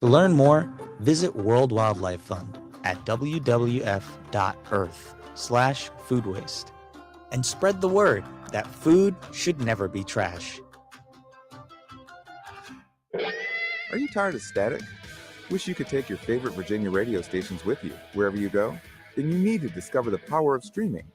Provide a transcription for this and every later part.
To learn more, visit World Wildlife Fund at wwf.earth/food waste and spread the word that food should never be trash. Are you tired of static? Wish you could take your favorite Virginia radio stations with you wherever you go? Then you need to discover the power of streaming.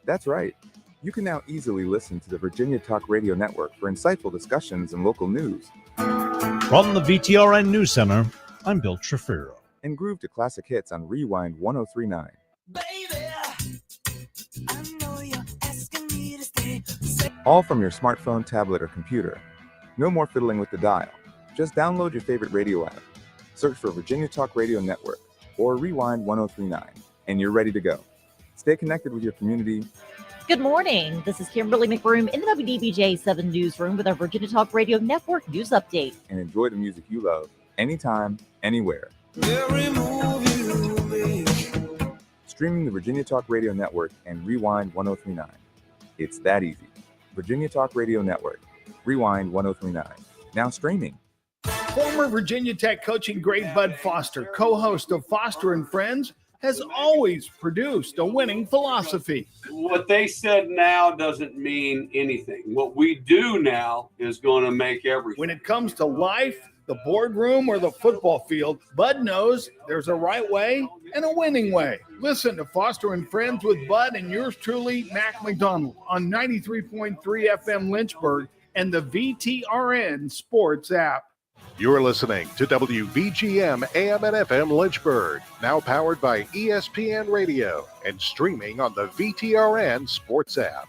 That's right. You can now easily listen to the Virginia Talk Radio Network for insightful discussions and local news. From the VTRN News Center, I'm Bill Trefiro. And groove to classic hits on Rewind 1039. All from your smartphone, tablet, or computer. No more fiddling with the dial. Just download your favorite radio app. Search for Virginia Talk Radio Network or Rewind 1039, and you're ready to go. Stay connected with your community. Good morning. This is Kimberly McBroom in the WDBJ 7 Newsroom with our Virginia Talk Radio Network News Update. And enjoy the music you love, anytime, anywhere. Streaming the Virginia Talk Radio Network and Rewind 1039. It's that easy. Virginia Talk Radio Network, Rewind 1039. Now streaming. Former Virginia Tech coaching great Bud Foster, co-host of Foster and Friends, has always produced a winning philosophy. What they said now doesn't mean anything. What we do now is going to make everything. When it comes to life, the boardroom, or the football field, Bud knows there's a right way and a winning way. Listen to Foster and Friends with Bud and yours truly, Mac McDonald, on 93.3 FM Lynchburg and the VTRN Sports app. You're listening to WVGM AM and FM Lynchburg, now powered by ESPN Radio and streaming on the VTRN Sports app.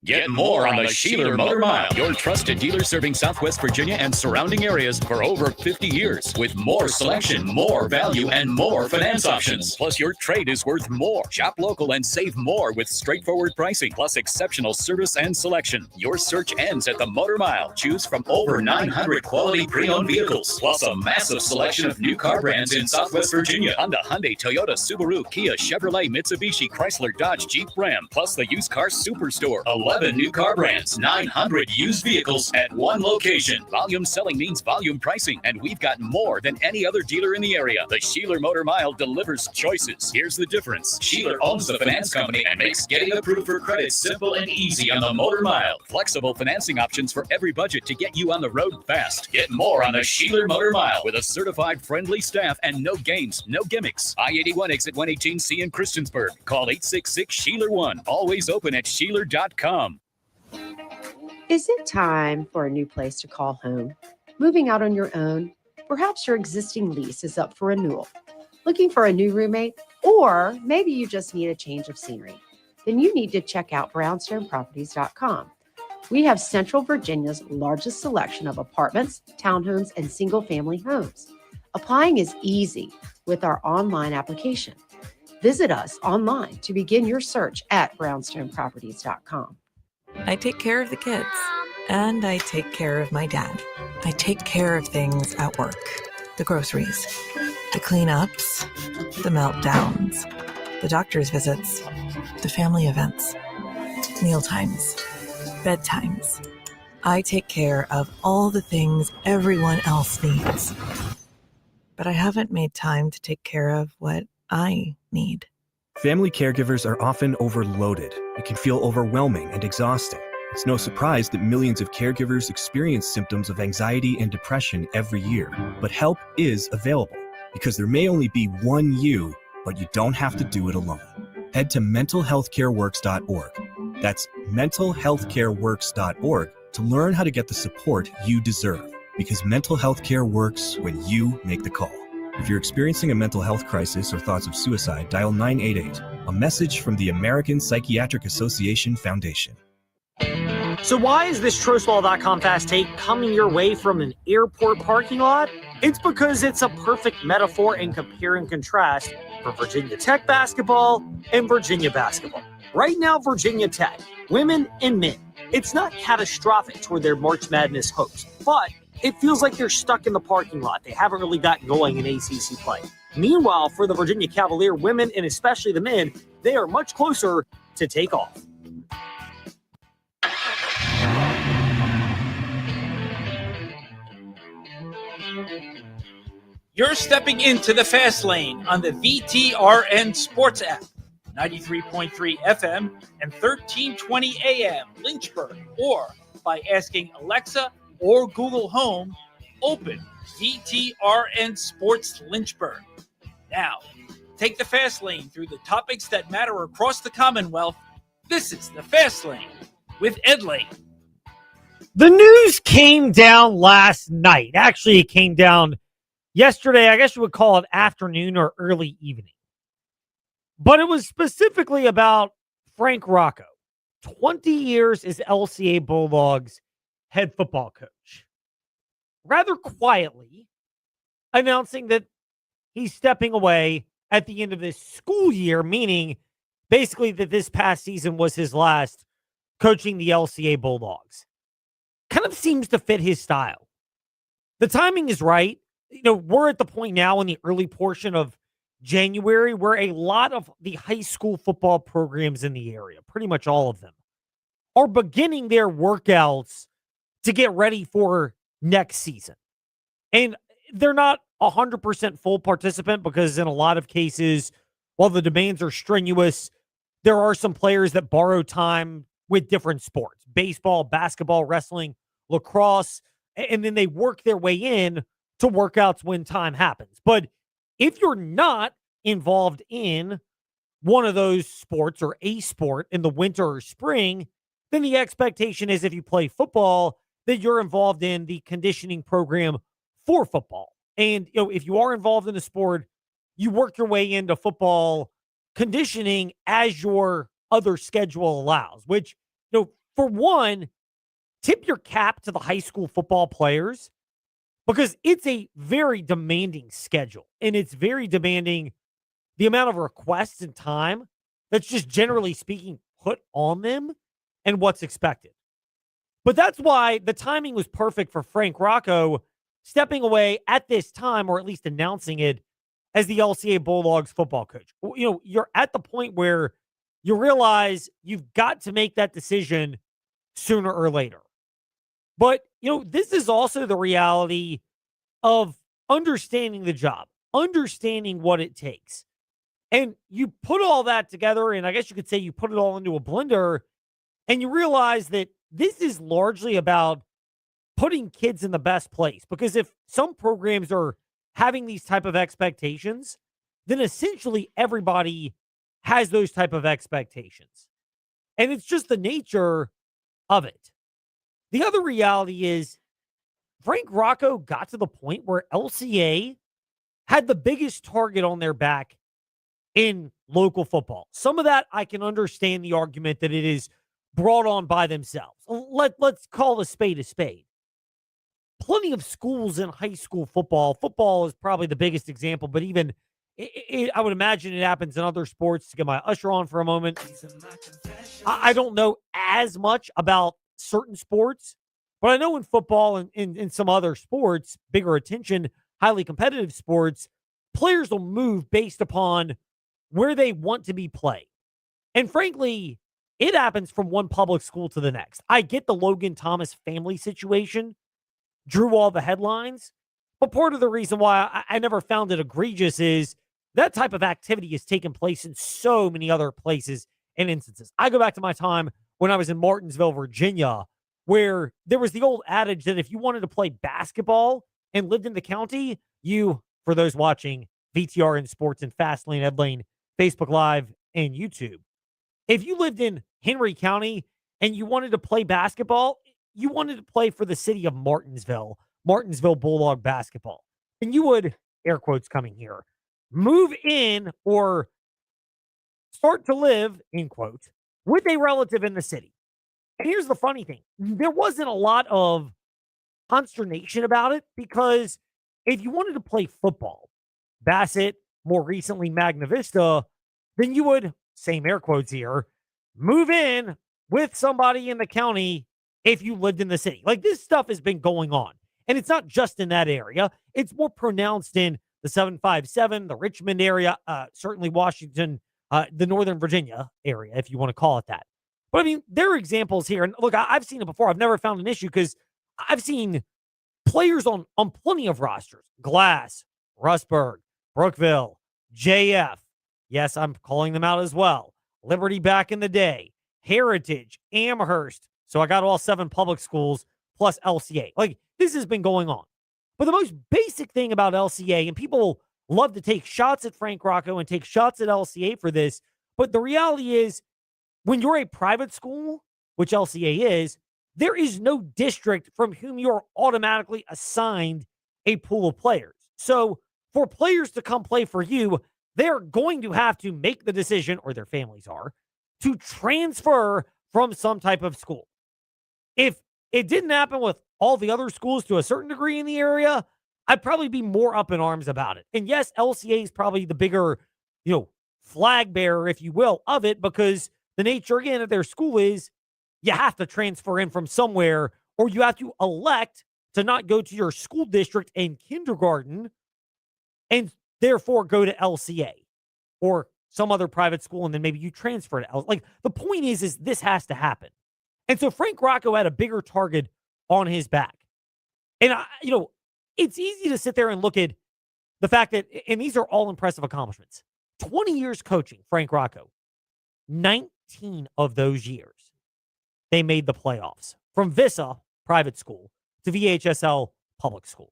Get more on the Sheeler Motor Mile, your trusted dealer serving Southwest Virginia and surrounding areas for over 50 years. With more selection, more value, and more finance options. Plus, your trade is worth more. Shop local and save more with straightforward pricing, plus exceptional service and selection. Your search ends at the Motor Mile. Choose from over 900 quality pre-owned vehicles, plus a massive selection of new car brands in Southwest Virginia. Honda, Hyundai, Toyota, Subaru, Kia, Chevrolet, Mitsubishi, Chrysler, Dodge, Jeep, Ram, plus the used car superstore. 11 new car brands, 900 used vehicles at one location. Volume selling means volume pricing, and we've got more than any other dealer in the area. The Sheeler Motor Mile delivers choices. Here's the difference. Sheeler owns the finance company and makes getting approved for credit simple and easy on the Motor Mile. Flexible financing options for every budget to get you on the road fast. Get more on the Sheeler Motor Mile with a certified friendly staff and no games, no gimmicks. I-81 exit 118C in Christiansburg. Call 866-SHEELER1. Always open at Sheeler.com. Is it time for a new place to call home? Moving out on your own? Perhaps your existing lease is up for renewal. Looking for a new roommate? Or maybe you just need a change of scenery. Then you need to check out brownstoneproperties.com. We have Central Virginia's largest selection of apartments, townhomes, and single-family homes. Applying is easy with our online application. Visit us online to begin your search at brownstoneproperties.com. I take care of the kids, and I take care of my dad. I take care of things at work, the groceries, the cleanups, the meltdowns, the doctor's visits, the family events, mealtimes, bedtimes. I take care of all the things everyone else needs. But I haven't made time to take care of what I need. Family caregivers are often overloaded. It can feel overwhelming and exhausting. It's no surprise that millions of caregivers experience symptoms of anxiety and depression every year. But help is available, because there may only be one you, but you don't have to do it alone. Head to mentalhealthcareworks.org. That's mentalhealthcareworks.org to learn how to get the support you deserve, because mental health care works when you make the call. If you're experiencing a mental health crisis or thoughts of suicide, dial 988, a message from the American Psychiatric Association Foundation. So why is this TroSwallow.com Fast Take coming your way from an airport parking lot? It's because it's a perfect metaphor and compare and contrast for Virginia Tech basketball and Virginia basketball. Right now, Virginia Tech, women and men, it's not catastrophic toward their March Madness hopes, but it feels like they're stuck in the parking lot. They haven't really gotten going in ACC play. Meanwhile, for the Virginia Cavalier women, and especially the men, they are much closer to take off. You're stepping into the fast lane on the VTRN Sports app, 93.3 FM and 1320 AM Lynchburg, or by asking Alexa or Google Home, open VTRN Sports Lynchburg. Now, take the fast lane through the topics that matter across the Commonwealth. This is the Fast Lane with Ed Lane. The news came down last night. Actually, it came down yesterday. I guess you would call it afternoon or early evening. But it was specifically about Frank Rocco, 20 years as LCA Bulldogs head football coach. Rather quietly announcing that he's stepping away at the end of this school year, meaning basically that this past season was his last coaching the LCA Bulldogs. Kind of seems to fit his style. The timing is right. We're at the point now in the early portion of January where a lot of the high school football programs in the area, pretty much all of them, are beginning their workouts to get ready for next season. And they're not 100% full participant because in a lot of cases, while the demands are strenuous, there are some players that borrow time with different sports, baseball, basketball, wrestling, lacrosse, and then they work their way in to workouts when time happens. But if you're not involved in one of those sports or a sport in the winter or spring, then the expectation is if you play football, that you're involved in the conditioning program for football. And if you are involved in a sport, you work your way into football conditioning as your other schedule allows, which, for one, tip your cap to the high school football players because it's a very demanding schedule and it's very demanding the amount of requests and time that's just generally speaking put on them and what's expected. But that's why the timing was perfect for Frank Rocco stepping away at this time, or at least announcing it as the LCA Bulldogs football coach. You're at the point where you realize you've got to make that decision sooner or later. But, this is also the reality of understanding the job, understanding what it takes. And you put all that together, and I guess you could say you put it all into a blender, and you realize that this is largely about putting kids in the best place. Because if some programs are having these type of expectations, then essentially everybody has those type of expectations. And it's just the nature of it. The other reality is Frank Rocco got to the point where LCA had the biggest target on their back in local football. Some of that I can understand the argument that it is brought on by themselves. Let's call a spade a spade. Plenty of schools in high school football. Football is probably the biggest example, but even I would imagine it happens in other sports. To get my usher on for a moment, I don't know as much about certain sports, but I know in football and in some other sports, bigger attention, highly competitive sports, players will move based upon where they want to be played. And frankly, it happens from one public school to the next. I get the Logan Thomas family situation drew all the headlines, but part of the reason why I never found it egregious is that type of activity has taken place in so many other places and instances. I go back to my time when I was in Martinsville, Virginia, where there was the old adage that if you wanted to play basketball and lived in the county, you, for those watching VTRN Sports and Fastlane, Ed Lane, Facebook Live, and YouTube, if you lived in Henry County and you wanted to play basketball, you wanted to play for the city of Martinsville Bulldog basketball. And you would, air quotes coming here, move in or start to live, in quotes, with a relative in the city. And here's the funny thing. There wasn't a lot of consternation about it because if you wanted to play football, Bassett, more recently Magna Vista, then you would, same air quotes here, move in with somebody in the county if you lived in the city. Like, this stuff has been going on. And it's not just in that area. It's more pronounced in the 757, the Richmond area, certainly Washington, the Northern Virginia area, if you want to call it that. But I mean, there are examples here. And look, I've seen it before. I've never found an issue because I've seen players on plenty of rosters, Glass, Rustburg, Brookville, JF. Yes, I'm calling them out as well. Liberty back in the day, Heritage, Amherst. So I got all 7 public schools plus LCA. Like, this has been going on. But the most basic thing about LCA, and people love to take shots at Frank Rocco and take shots at LCA for this, but the reality is, when you're a private school, which LCA is, there is no district from whom you're automatically assigned a pool of players. So for players to come play for you, they're going to have to make the decision, or their families are, to transfer from some type of school. If it didn't happen with all the other schools to a certain degree in the area, I'd probably be more up in arms about it. And yes, LCA is probably the bigger, flag bearer, if you will, of it, because the nature, again, of their school is you have to transfer in from somewhere, or you have to elect to not go to your school district in kindergarten and therefore go to LCA or some other private school, and then maybe you transfer to LCA. Like, the point is this has to happen. And so Frank Rocco had a bigger target on his back. And, it's easy to sit there and look at the fact that, and these are all impressive accomplishments, 20 years coaching, Frank Rocco, 19 of those years, they made the playoffs. From Visa, private school, to VHSL, public school.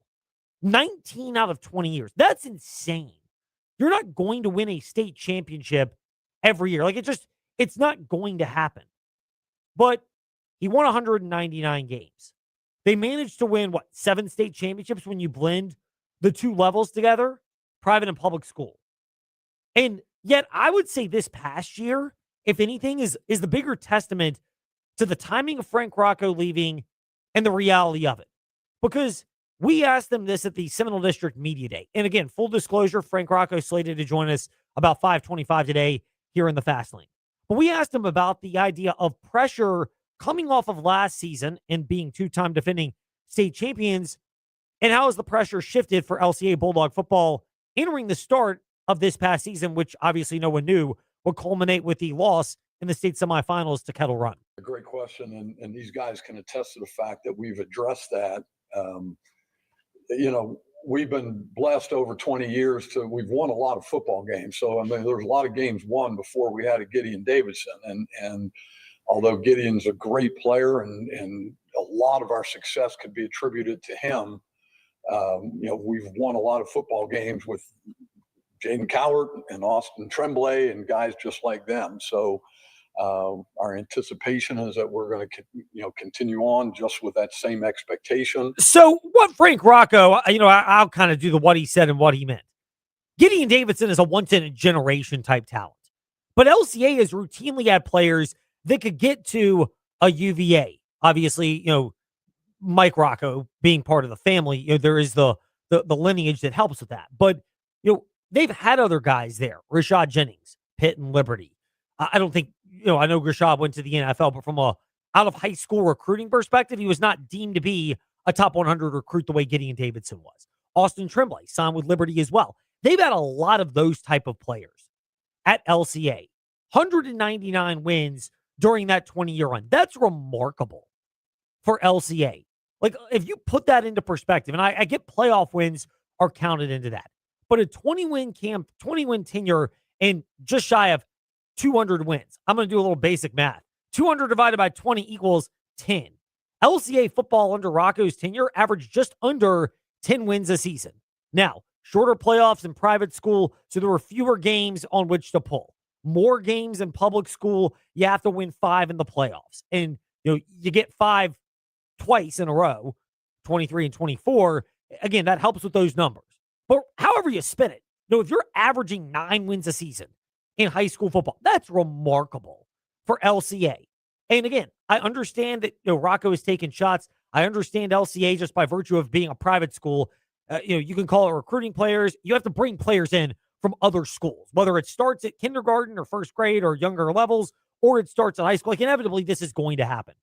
19 out of 20 years. That's insane. You're not going to win a state championship every year. Like, it's not going to happen. But he won 199 games. They managed to win, 7 state championships when you blend the 2 levels together, private and public school. And yet, I would say this past year, if anything, is the bigger testament to the timing of Frank Rocco leaving and the reality of it. Because we asked them this at the Seminole District Media Day. And again, full disclosure, Frank Rocco slated to join us about 5:25 today here in the Fast Lane. But we asked him about the idea of pressure coming off of last season and being 2-time defending state champions, and how has the pressure shifted for LCA Bulldog football entering the start of this past season, which obviously no one knew would culminate with the loss in the state semifinals to Kettle Run. A great question, and these guys can attest to the fact that we've addressed that. We've been blessed over 20 years we've won a lot of football games. So, there's a lot of games won before we had a Gideon Davidson. And although Gideon's a great player and a lot of our success could be attributed to him, we've won a lot of football games with Jaden Cowart and Austin Tremblay and guys just like them. So our anticipation is that we're going to, continue on just with that same expectation. So what Frank Rocco, I'll kind of do what he said and what he meant. Gideon Davidson is a once-in-a-generation type talent. But LCA has routinely had players that could get to a UVA. Obviously, Mike Rocco being part of the family, there is the lineage that helps with that. But, they've had other guys there. Rashad Jennings, Pitt and Liberty. I don't think, I know Rashad went to the NFL, but from a out of high school recruiting perspective, he was not deemed to be a top 100 recruit the way Gideon Davidson was. Austin Tremblay signed with Liberty as well. They've had a lot of those type of players at LCA. 199 wins during that 20-year run. That's remarkable for LCA. Like, if you put that into perspective, and I get playoff wins are counted into that, but a 20-win tenure and just shy of 200 wins. I'm going to do a little basic math. 200 divided by 20 equals 10. LCA football under Rocco's tenure averaged just under 10 wins a season. Now, shorter playoffs in private school, so there were fewer games on which to pull. More games in public school, you have to win 5 in the playoffs. And you get 5 twice in a row, 23 and 24. Again, that helps with those numbers. But however you spin it, if you're averaging 9 wins a season in high school football, that's remarkable for LCA. And again, I understand that Rocco is taking shots. I understand LCA just by virtue of being a private school. You can call it recruiting players. You have to bring players in from other schools, whether it starts at kindergarten or first grade or younger levels, or it starts at high school. Like, inevitably, this is going to happen.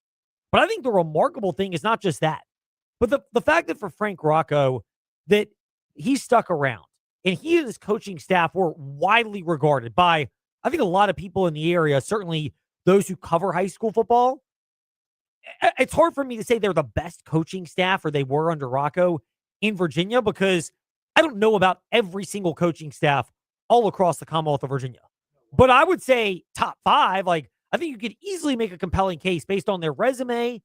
But I think the remarkable thing is not just that, but the fact that for Frank Rocco, that he stuck around and he and his coaching staff were widely regarded by, I think, a lot of people in the area, certainly those who cover high school football. It's hard for me to say they're the best coaching staff, or they were under Rocco in Virginia, because I don't know about every single coaching staff all across the Commonwealth of Virginia, but I would say top 5. Like, I think you could easily make a compelling case based on their resume,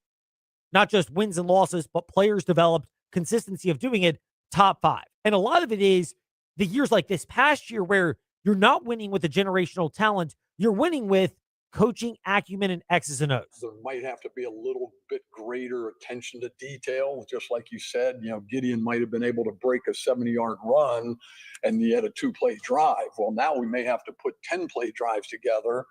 not just wins and losses, but players developed, consistency of doing it, top 5. And a lot of it is the years like this past year where you're not winning with the generational talent, you're winning with coaching acumen and X's and O's. There might have to be a little bit greater attention to detail. Just like you said, Gideon might have been able to break a 70-yard run and he had a 2-play drive. Well, now we may have to put 10-play drives together,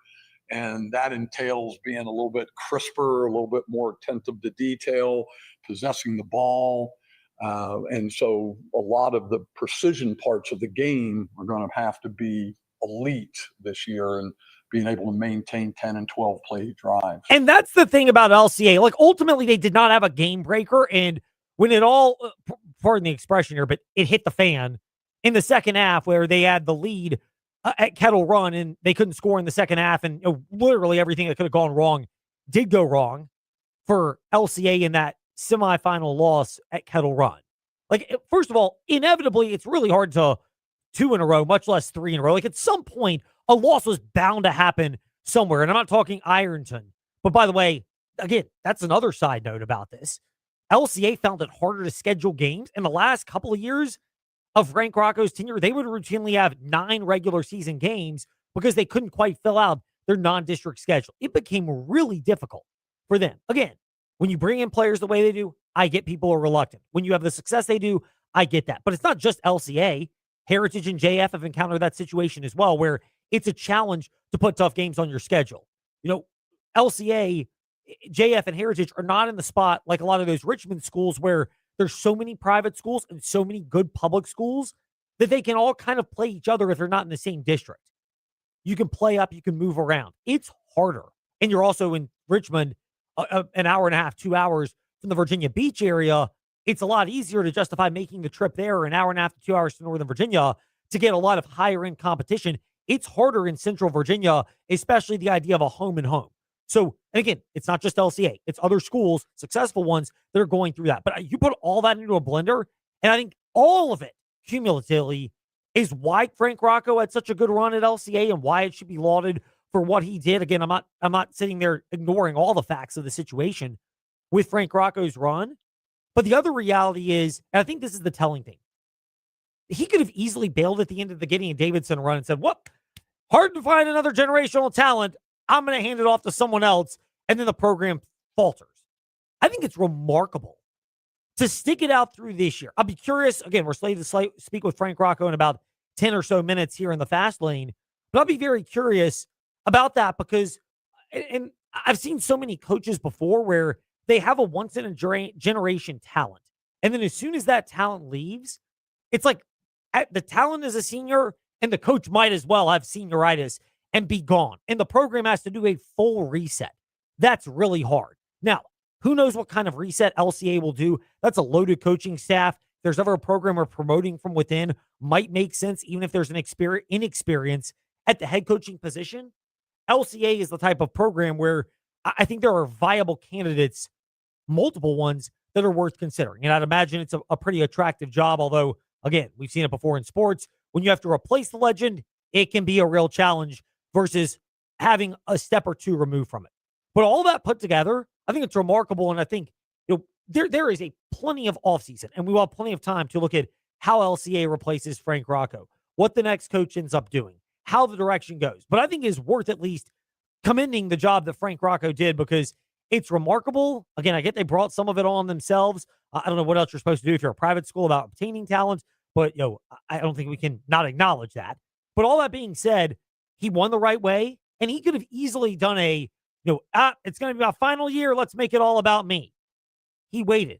and that entails being a little bit crisper, a little bit more attentive to detail, possessing the ball. And so a lot of the precision parts of the game are going to have to be elite this year, and being able to maintain 10 and 12 play drives. And that's the thing about LCA. Like, ultimately, they did not have a game breaker. And when it all, pardon the expression here, but it hit the fan in the second half where they had the lead at Kettle Run and they couldn't score in the second half. And literally everything that could have gone wrong did go wrong for LCA in that semifinal loss at Kettle Run. Like, first of all, inevitably, it's really hard to 2 in a row, much less 3 in a row. Like, at some point, a loss was bound to happen somewhere. And I'm not talking Ironton. But by the way, again, that's another side note about this. LCA found it harder to schedule games. In the last couple of years of Frank Rocco's tenure, they would routinely have 9 regular season games because they couldn't quite fill out their non-district schedule. It became really difficult for them. Again, when you bring in players the way they do, I get people are reluctant. When you have the success they do, I get that. But it's not just LCA. Heritage and JF have encountered that situation as well, where it's a challenge to put tough games on your schedule. LCA, JF, and Heritage are not in the spot like a lot of those Richmond schools where there's so many private schools and so many good public schools that they can all kind of play each other if they're not in the same district. You can play up, you can move around. It's harder. And you're also in Richmond, an hour and a half, 2 hours from the Virginia Beach area. It's a lot easier to justify making the trip there an hour and a half to 2 hours to Northern Virginia to get a lot of higher end competition. It's harder in Central Virginia, especially the idea of a home and home. So, and again, it's not just LCA. It's other schools, successful ones, that are going through that. But you put all that into a blender, and I think all of it cumulatively is why Frank Rocco had such a good run at LCA and why it should be lauded for what he did. Again, I'm not sitting there ignoring all the facts of the situation with Frank Rocco's run. But the other reality is, and I think this is the telling thing, he could have easily bailed at the end of the Gideon Davidson run and said, "What? Hard to find another generational talent. I'm going to hand it off to someone else." And then the program falters. I think it's remarkable to stick it out through this year. I'll be curious. Again, we're slated to speak with Frank Rocco in about 10 or so minutes here in the fast lane. But I'll be very curious about that because, and I've seen so many coaches before where they have a once-in-a-generation talent. And then as soon as that talent leaves, it's like the talent is a senior and the coach might as well have senioritis and be gone. And the program has to do a full reset. That's really hard. Now, who knows what kind of reset LCA will do? That's a loaded coaching staff. If there's ever a program where promoting from within might make sense, even if there's an inexperience at the head coaching position. LCA is the type of program where I think there are viable candidates, multiple ones, that are worth considering. And I'd imagine it's a pretty attractive job, although, again, we've seen it before in sports. When you have to replace the legend, it can be a real challenge versus having a step or two removed from it. But all that put together, I think it's remarkable. And I think there is a plenty of offseason, and we will have plenty of time to look at how LCA replaces Frank Rocco, what the next coach ends up doing, how the direction goes. But I think it's worth at least commending the job that Frank Rocco did because it's remarkable. Again, I get they brought some of it on themselves. I don't know what else you're supposed to do if you're a private school about obtaining talent, but I don't think we can not acknowledge that. But all that being said, he won the right way, and he could have easily done it's going to be my final year. Let's make it all about me. He waited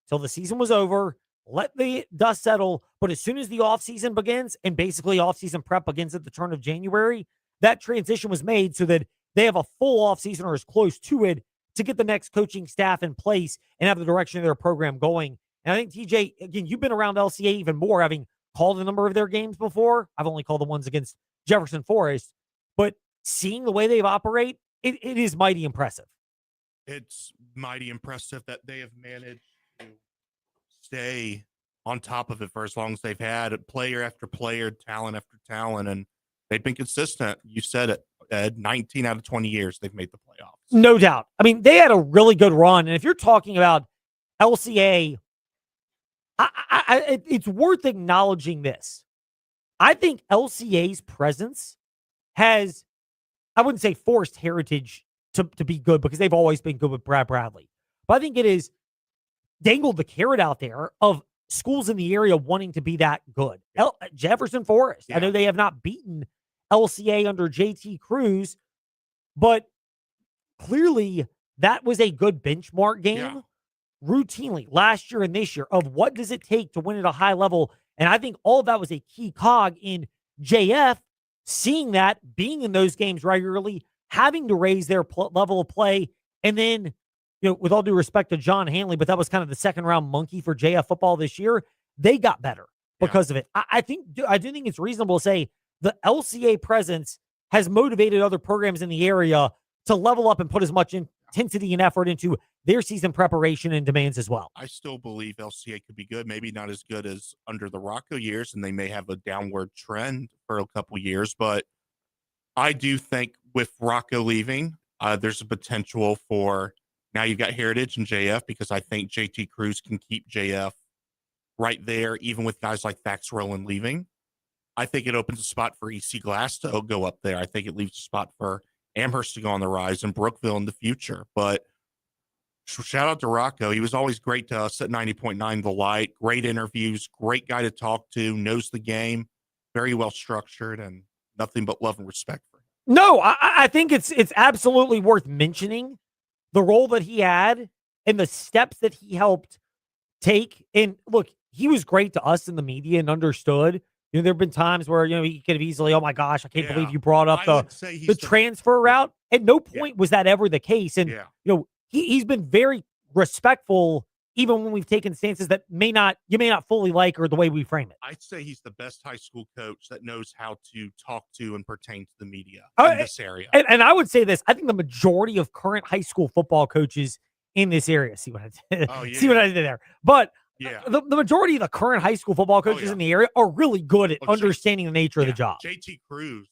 till the season was over, let the dust settle. But as soon as the offseason begins, and basically offseason prep begins at the turn of January, that transition was made so that they have a full offseason or as close to it to get the next coaching staff in place and have the direction of their program going. And I think, TJ, again, you've been around LCA even more, having called a number of their games before. I've only called the ones against Jefferson Forest. But seeing the way they operate, it is mighty impressive. It's mighty impressive that they have managed to stay on top of it for as long as they've had, player after player, talent after talent, and they've been consistent. You said it, Ed, 19 out of 20 years they've made the playoffs. No doubt. I mean, they had a really good run. And if you're talking about LCA, it's worth acknowledging this. I think LCA's presence has, I wouldn't say forced Heritage to be good, because they've always been good with Brad Bradley. But I think it is dangled the carrot out there of schools in the area wanting to be that good. Jefferson Forest. I know they have not beaten LCA under JT Cruz, but clearly that was a good benchmark game routinely last year and this year of what does it take to win at a high level. And I think all of that was a key cog in JF seeing that, being in those games regularly, having to raise their level of play. And then, with all due respect to John Hanley, but that was kind of the second round monkey for JF football this year. They got better because of it. I do think it's reasonable to say the LCA presence has motivated other programs in the area to level up and put as much intensity and effort into their season preparation and demands as well. I still believe LCA could be good, maybe not as good as under the Rocco years, and they may have a downward trend for a couple years, but I do think with Rocco leaving, there's a potential for, now you've got Heritage and JF, because I think JT Cruz can keep JF right there, even with guys like Thax Rowland leaving. I think it opens a spot for EC Glass to go up there. I think it leaves a spot for Amherst to go on the rise and Brookville in the future. But shout out to Rocco. He was always great to us at 90.9 The Light. Great interviews, great guy to talk to, knows the game, very well structured, and nothing but love and respect for him. No, I think it's absolutely worth mentioning the role that he had and the steps that he helped take. And look, he was great to us in the media and understood. There have been times where, he could have easily, oh my gosh, I can't believe you brought up the transfer route. At no point was that ever the case. And, he's been very respectful, even when we've taken stances that you may not fully like or the way we frame it. I'd say he's the best high school coach that knows how to talk to and pertain to the media in this area. And I would say this, I think the majority of current high school football coaches in this area, see what I did, see what I did there. But the majority of the current high school football coaches in the area are really good at understanding the nature of the job. JT Cruz,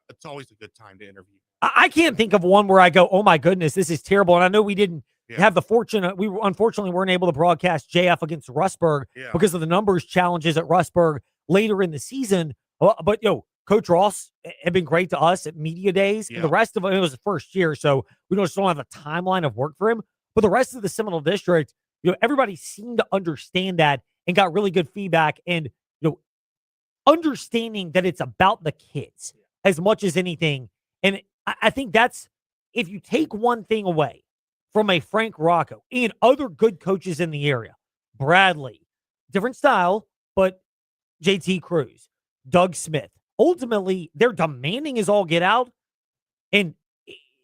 it's always a good time to interview. I can't think of one where I go, oh my goodness, this is terrible. And I know we didn't have the fortune. We unfortunately weren't able to broadcast JF against Rustburg because of the numbers challenges at Rustburg later in the season. But Coach Ross had been great to us at media days. And the rest of it was the first year, so we just don't have a timeline of work for him. But the rest of the Seminole District, everybody seemed to understand that and got really good feedback. And understanding that it's about the kids as much as anything. And I think that's, if you take one thing away from a Frank Rocco and other good coaches in the area, Bradley, different style, but JT Cruz, Doug Smith, ultimately they're demanding is all get out. And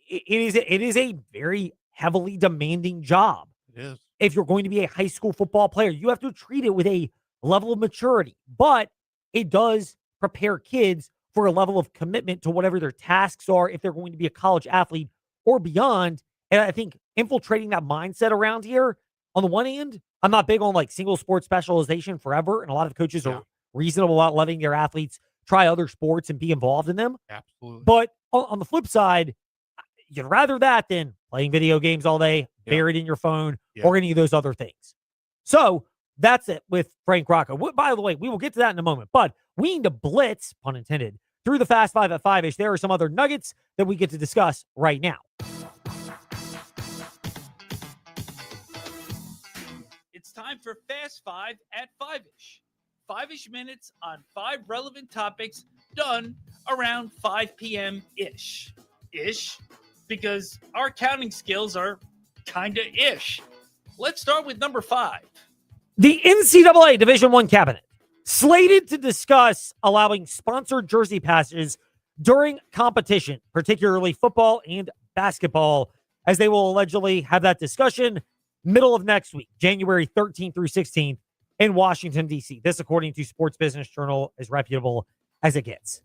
it is a very heavily demanding job. It is. If you're going to be a high school football player, you have to treat it with a level of maturity, but it does prepare kids for a level of commitment to whatever their tasks are if they're going to be a college athlete or beyond. And I think infiltrating that mindset around here, on the one hand, I'm not big on single sport specialization forever. And a lot of coaches are reasonable about letting their athletes try other sports and be involved in them. Absolutely. But on the flip side, you'd rather that than playing video games all day, buried in your phone, or any of those other things. So that's it with Frank Rocco. By the way, we will get to that in a moment, but we need to blitz, pun intended, through the Fast Five at 5-ish. There are some other nuggets that we get to discuss right now. It's time for Fast Five at 5-ish. 5-ish minutes on 5 relevant topics done around 5 p.m.-ish. Ish, because our counting skills are kind of ish. Let's start with number 5. The NCAA Division I cabinet slated to discuss allowing sponsored jersey passes during competition, particularly football and basketball, as they will allegedly have that discussion middle of next week, January 13th through 16th in Washington, D.C. This, according to Sports Business Journal, as reputable as it gets.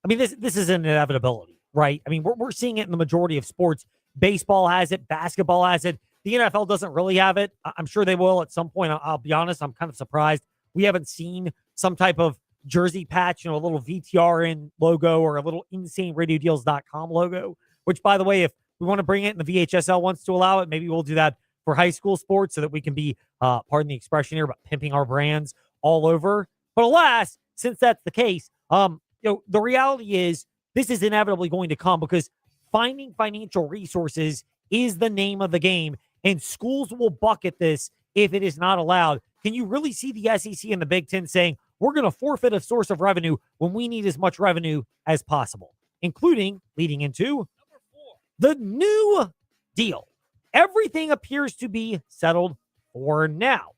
I mean, this is an inevitability, right? I mean, we're seeing it in the majority of sports. Baseball has it. Basketball has it. the NFL doesn't really have it. I'm sure they will at some point. I'll be honest, I'm kind of surprised we haven't seen some type of jersey patch, a little VTRN logo or a little InsaneRadioDeals.com logo, which, by the way, if we want to bring it and the VHSL wants to allow it, maybe we'll do that for high school sports so that we can be, pardon the expression here, but pimping our brands all over. But alas, since that's the case, the reality is this is inevitably going to come because finding financial resources is the name of the game, and schools will bucket this if it is not allowed. Can you really see the SEC and the Big Ten saying, we're going to forfeit a source of revenue when we need as much revenue as possible, including leading into the new deal? Everything appears to be settled for now.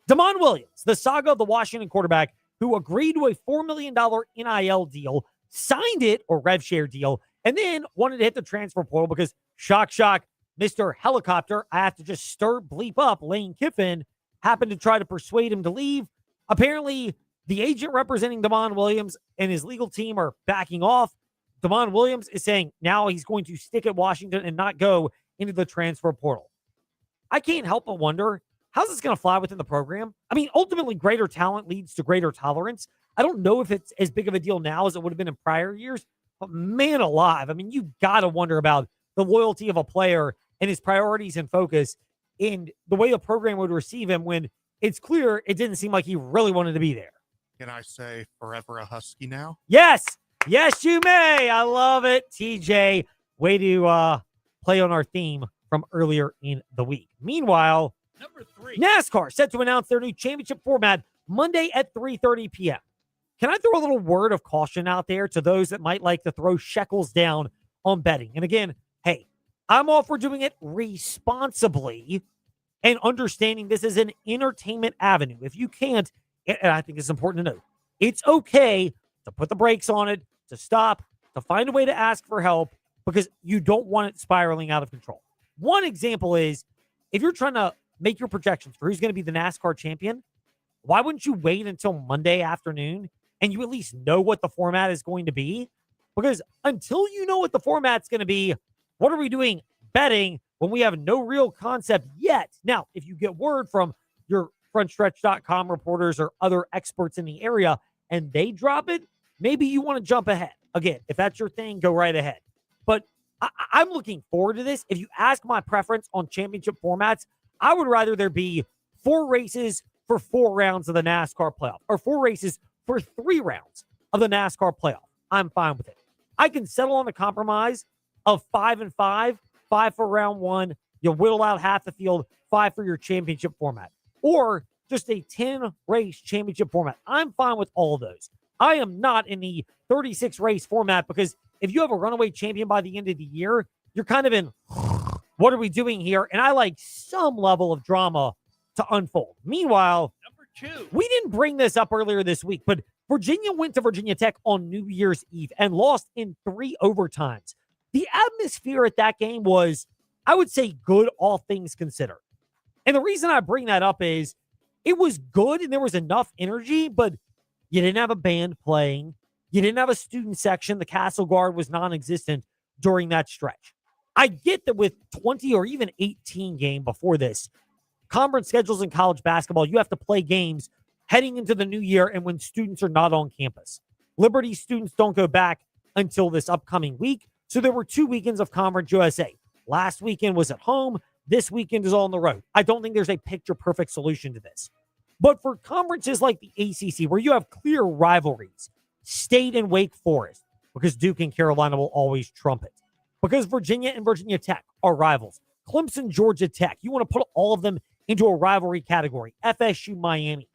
Damon Williams, the saga of the Washington quarterback who agreed to a $4 million NIL deal, signed it, or rev share deal, and then wanted to hit the transfer portal because, shock, Mr. Helicopter, I have to just bleep up, Lane Kiffin, happened to try to persuade him to leave. Apparently, the agent representing Damon Williams and his legal team are backing off. Damon Williams is saying now he's going to stick at Washington and not go into the transfer portal. I can't help but wonder, how's this going to fly within the program? I mean, ultimately, greater talent leads to greater tolerance. I don't know if it's as big of a deal now as it would have been in prior years, but man alive, I mean, you got to wonder about the loyalty of a player and his priorities and focus in the way the program would receive him when it's clear it didn't seem like he really wanted to be there. Can I say forever a Husky now? Yes, you may. I love it. TJ, way to play on our theme from earlier in the week. Meanwhile, Number 3. NASCAR set to announce their new championship format Monday at 3:30 p.m. Can I throw a little word of caution out there to those that might like to throw shekels down on betting? And again, hey, I'm all for doing it responsibly and understanding this is an entertainment avenue. If you can't, and I think it's important to note, it's okay to put the brakes on it, to stop, to find a way to ask for help because you don't want it spiraling out of control. One example is if you're trying to make your projections for who's going to be the NASCAR champion, why wouldn't you wait until Monday afternoon and you at least know what the format is going to be? Because until you know what the format's going to be, what are we doing betting when we have no real concept yet? Now, if you get word from your frontstretch.com reporters or other experts in the area and they drop it, maybe you want to jump ahead. Again, if that's your thing, go right ahead. But I'm looking forward to this. If you ask my preference on championship formats, I would rather there be 4 races for 4 rounds of the NASCAR playoff or 4 races for 3 rounds of the NASCAR playoff. I'm fine with it. I can settle on a compromise of 5 and 5 for round 1. You whittle out half the field, 5 for your championship format, or just a 10-race championship format. I'm fine with all of those. I am not in the 36-race format because if you have a runaway champion by the end of the year, you're kind of in, what are we doing here? And I like some level of drama to unfold. Meanwhile, Number 2. We didn't bring this up earlier this week, but Virginia went to Virginia Tech on New Year's Eve and lost in 3 overtimes. The atmosphere at that game was, I would say, good, all things considered. And the reason I bring that up is it was good and there was enough energy, but you didn't have a band playing. You didn't have a student section. The Castle Guard was non-existent during that stretch. I get that with 20 or even 18 game before this, conference schedules in college basketball, you have to play games heading into the new year and when students are not on campus. Liberty students don't go back until this upcoming week. So there were 2 weekends of Conference USA. Last weekend was at home. This weekend is on the road. I don't think there's a picture-perfect solution to this. But for conferences like the ACC, where you have clear rivalries, State and Wake Forest, because Duke and Carolina will always trump it, because Virginia and Virginia Tech are rivals, Clemson, Georgia Tech, you want to put all of them into a rivalry category, FSU, Miami.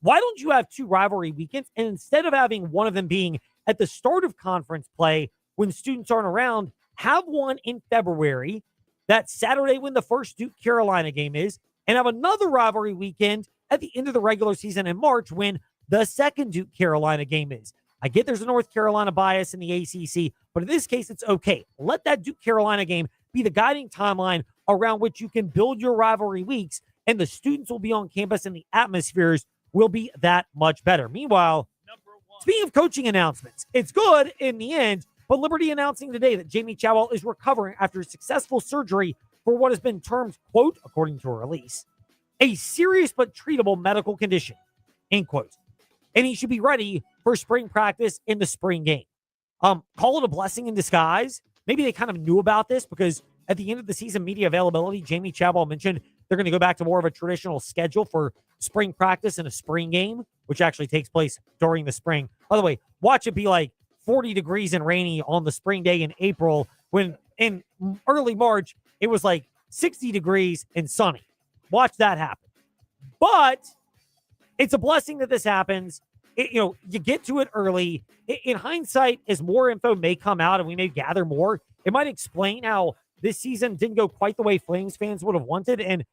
Why don't you have 2 rivalry weekends, and instead of having one of them being at the start of conference play when students aren't around, have one in February, that Saturday when the first Duke-Carolina game is, and have another rivalry weekend at the end of the regular season in March when the second Duke-Carolina game is. I get there's a North Carolina bias in the ACC, but in this case, it's okay. Let that Duke-Carolina game be the guiding timeline around which you can build your rivalry weeks, and the students will be on campus and the atmospheres will be that much better. Meanwhile, speaking of coaching announcements, it's good in the end, but Liberty announcing today that Jamie Chowell is recovering after a successful surgery for what has been termed, quote, according to a release, a serious but treatable medical condition, end quote. And he should be ready for spring practice in the spring game. Call it a blessing in disguise. Maybe they kind of knew about this because at the end of the season media availability, Jamie Chadwell mentioned they're going to go back to more of a traditional schedule for spring practice and a spring game, which actually takes place during the spring. By the way, watch it be like 40 degrees and rainy on the spring day in April when in early March, it was like 60 degrees and sunny. Watch that happen. But it's a blessing that this happens. You get to it early. In hindsight, as more info may come out and we may gather more, it might explain how this season didn't go quite the way Flames fans would have wanted. And,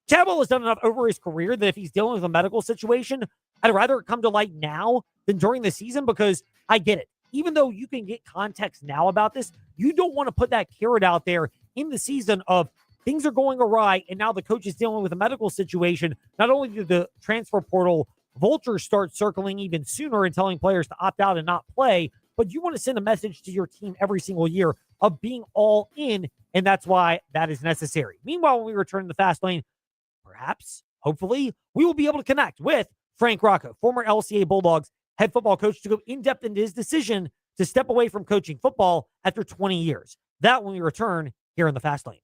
Chadwell has done enough over his career that if he's dealing with a medical situation, I'd rather it come to light now than during the season because I get it. Even though you can get context now about this, you don't want to put that carrot out there in the season of things are going awry and now the coach is dealing with a medical situation. Not only did the transfer portal vultures start circling even sooner and telling players to opt out and not play, but you want to send a message to your team every single year of being all in, and that's why that is necessary. Meanwhile, when we return to the Fast Lane, perhaps, hopefully, we will be able to connect with Frank Rocco, former LCA Bulldogs head football coach, to go in-depth into his decision to step away from coaching football after 20 years. That when we return here in the Fast Lane.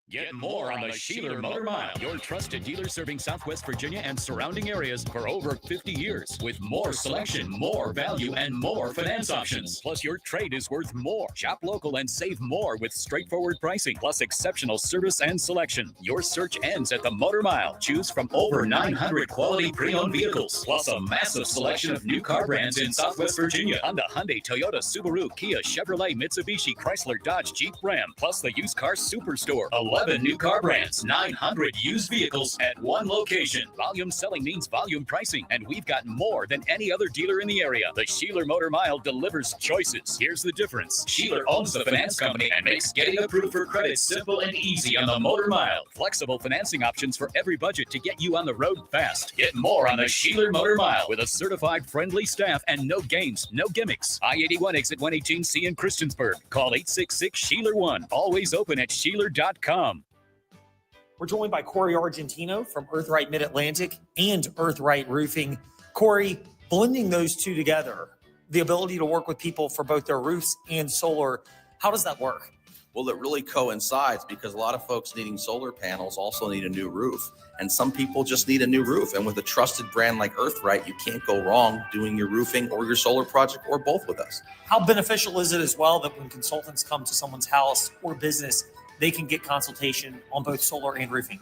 Get more on the Sheeler Motor Mile, your trusted dealer serving Southwest Virginia and surrounding areas for over 50 years. With more selection, more value, and more finance options. Plus, your trade is worth more. Shop local and save more with straightforward pricing, plus exceptional service and selection. Your search ends at the Motor Mile. Choose from over 900 quality pre-owned vehicles, plus a massive selection of new car brands in Southwest Virginia. Honda, Hyundai, Toyota, Subaru, Kia, Chevrolet, Mitsubishi, Chrysler, Dodge, Jeep, Ram, plus the used car superstore. 11 new car brands, 900 used vehicles at one location. Volume selling means volume pricing, and we've got more than any other dealer in the area. The Sheeler Motor Mile delivers choices. Here's the difference. Sheeler owns the finance company and makes getting approved for credit simple and easy on the Motor Mile. Flexible financing options for every budget to get you on the road fast. Get more on the Sheeler Motor Mile with a certified friendly staff and no games, no gimmicks. I-81 exit 118C in Christiansburg. Call 866-SHEELER1. Always open at Sheeler.com. We're joined by Corey Argentino from Earthright Mid-Atlantic and Earthright Roofing. Corey, blending those two together, the ability to work with people for both their roofs and solar, how does that work? Well, it really coincides because a lot of folks needing solar panels also need a new roof. And some people just need a new roof. And with a trusted brand like Earthright, you can't go wrong doing your roofing or your solar project or both with us. How beneficial is it as well that when consultants come to someone's house or business, they can get consultation on both solar and roofing?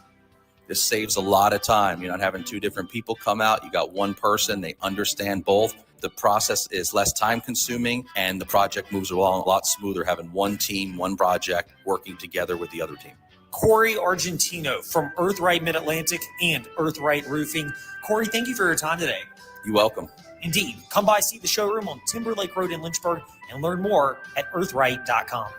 This saves a lot of time. You're not having two different people come out. You got one person. They understand both. The process is less time consuming and the project moves along a lot smoother having one team, one project working together with the other team. Corey Argentino from Earthright Mid-Atlantic and Earthright Roofing. Corey, thank you for your time today. You're welcome. Indeed. Come by, see the showroom on Timberlake Road in Lynchburg and learn more at earthright.com.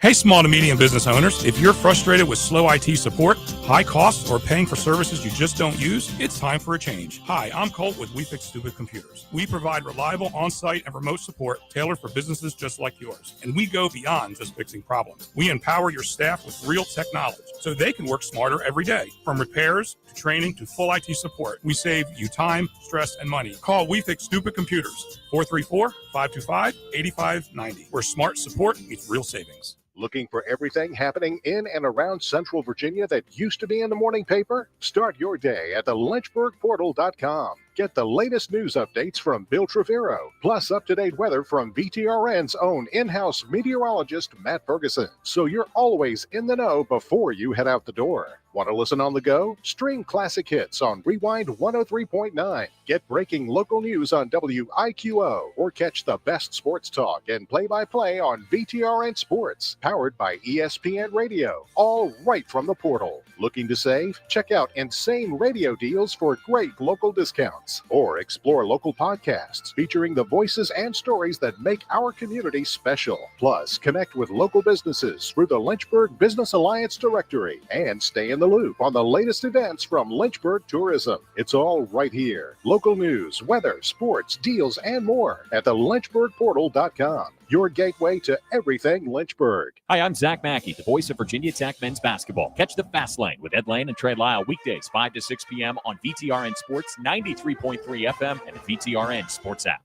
Hey, small to medium business owners, if you're frustrated with slow IT support, high costs, or paying for services you just don't use, it's time for a change. Hi, I'm Colt with We Fix Stupid Computers. We provide reliable on-site and remote support tailored for businesses just like yours. And we go beyond just fixing problems. We empower your staff with real tech knowledge so they can work smarter every day. From repairs to training to full IT support, we save you time, stress, and money. Call We Fix Stupid Computers, 434-525-8590, where smart support meets real savings. Looking for everything happening in and around Central Virginia that used to be in the morning paper? Start your day at the LynchburgPortal.com. Get the latest news updates from Bill Trevero, plus up-to-date weather from VTRN's own in-house meteorologist, Matt Ferguson. So you're always in the know before you head out the door. Want to listen on the go? Stream classic hits on Rewind 103.9. Get breaking local news on WIQO, or catch the best sports talk and play-by-play on VTRN Sports, powered by ESPN Radio, all right from the portal. Looking to save? Check out insane radio deals for great local discounts, or explore local podcasts featuring the voices and stories that make our community special. Plus, connect with local businesses through the Lynchburg Business Alliance directory and stay in the loop on the latest events from Lynchburg Tourism. It's all right here. Local news, weather, sports, deals, and more at the LynchburgPortal.com. your gateway to everything Lynchburg. Hi, I'm Zach Mackey, the voice of Virginia Tech men's basketball. Catch the Fast Lane with Ed Lane and Trey Lyle weekdays 5 to 6 p.m. on VTRN Sports 93.3 FM and the VTRN Sports app.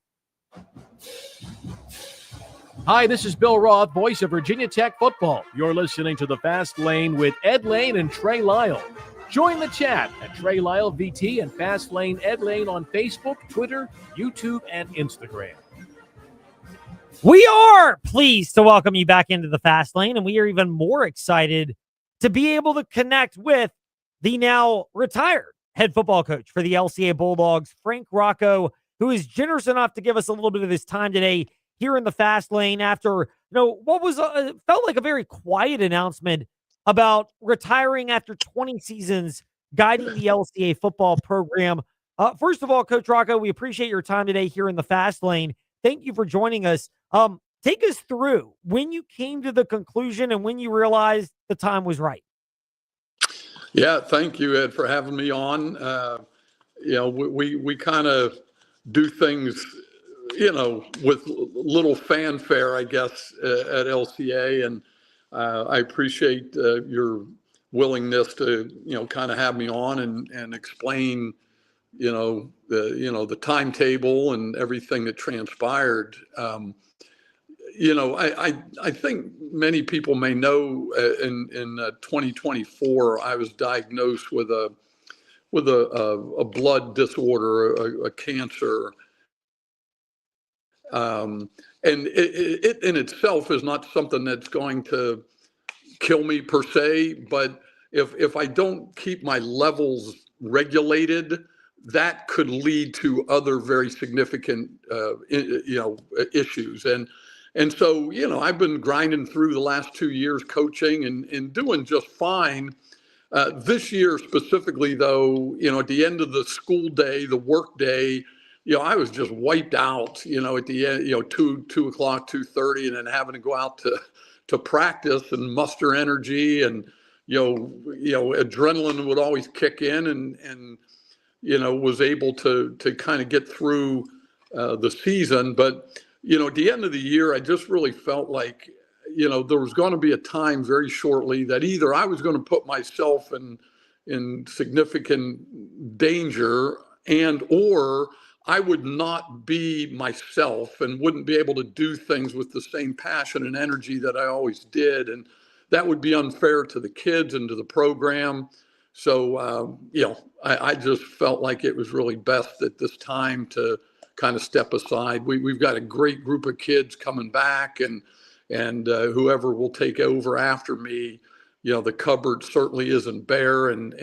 Hi, this is Bill Roth, voice of Virginia Tech football. You're listening to the Fast Lane with Ed Lane and Trey Lyle. Join the chat at Trey Lyle VT and Fast Lane Ed Lane on Facebook, Twitter, YouTube, and Instagram. We are pleased to welcome you back into the Fast Lane, and we are even more excited to be able to connect with the now retired head football coach for the LCA Bulldogs, Frank Rocco, who is generous enough to give us a little bit of his time today here in the Fast Lane after, what was felt like a very quiet announcement about retiring after 20 seasons guiding the LCA football program. First of all, Coach Rocco, we appreciate your time today here in the Fast Lane. Thank you for joining us. Take us through when you came to the conclusion and when you realized the time was right. Yeah, thank you, Ed, for having me on. We kind of do things, with little fanfare, I guess, at LCA, and I appreciate your willingness to, kind of have me on and explain, the timetable and everything that transpired. I think many people may know in 2024, I was diagnosed with a blood disorder, a cancer. And it in itself is not something that's going to kill me per se, but if I don't keep my levels regulated, that could lead to other very significant, issues. And so, I've been grinding through the last 2 years coaching and doing just fine. This year specifically, though, at the end of the school day, the work day, I was just wiped out, at the end, 2 o'clock, 2:30, and then having to go out to practice and muster energy, and, adrenaline would always kick in, and was able to kind of get through the season. But, at the end of the year, I just really felt like, there was going to be a time very shortly that either I was going to put myself in significant danger or I would not be myself and wouldn't be able to do things with the same passion and energy that I always did. And that would be unfair to the kids and to the program. So, I just felt like it was really best at this time to kind of step aside. We've got a great group of kids coming back, and whoever will take over after me, the cupboard certainly isn't bare, and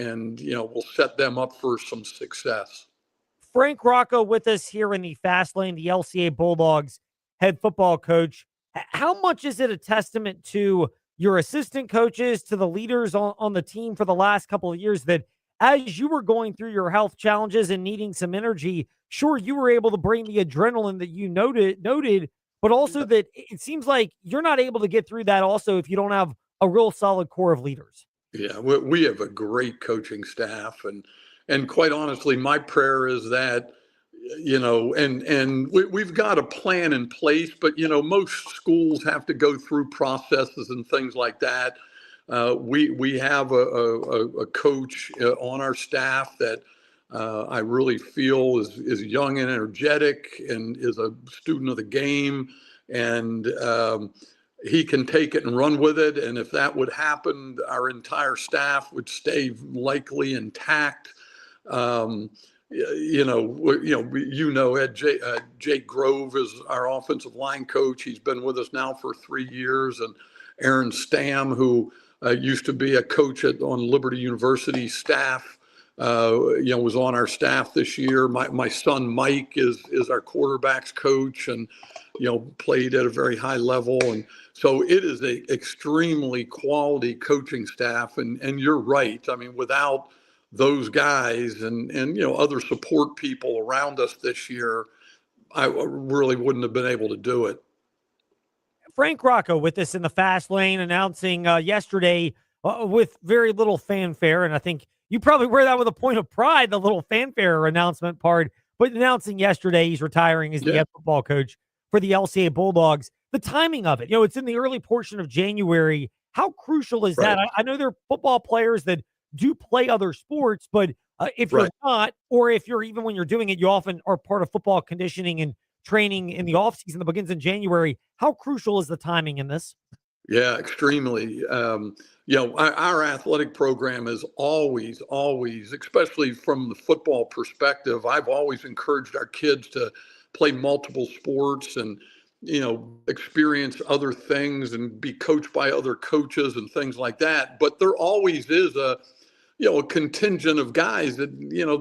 we'll set them up for some success. Frank Rocco with us here in the Fast Lane, the LCA Bulldogs head football coach. How much is it a testament to your assistant coaches, to the leaders on the team for the last couple of years, that as you were going through your health challenges and needing some energy, sure, you were able to bring the adrenaline that you noted, but also that it seems like you're not able to get through that also if you don't have a real solid core of leaders. Yeah, we have a great coaching staff, and quite honestly, my prayer is that, we've got a plan in place, but, most schools have to go through processes and things like that. We have a coach on our staff that I really feel is young and energetic and is a student of the game, and he can take it and run with it. And if that would happen, our entire staff would stay likely intact. Ed, Jake Grove is our offensive line coach. He's been with us now for 3 years, and Aaron Stam, who used to be a coach on Liberty University staff, was on our staff this year. My son Mike is our quarterbacks coach, and played at a very high level, and so it is a extremely quality coaching staff. And you're right. I mean, without those guys and other support people around us this year, I really wouldn't have been able to do it. Frank Rocco with us in the Fast Lane, announcing yesterday with very little fanfare, and I think you probably wear that with a point of pride, the little fanfare announcement part, but announcing yesterday he's retiring as the head football coach for the LCA Bulldogs. the timing of it. It's in the early portion of January. How crucial is that? I know there are football players that do play other sports, but if you're not, or if you're even when you're doing it, you often are part of football conditioning and training in the offseason that begins in January. How crucial is the timing in this? Yeah, extremely. Our athletic program is always, especially from the football perspective, I've always encouraged our kids to play multiple sports and, experience other things and be coached by other coaches and things like that. But there always is a contingent of guys that,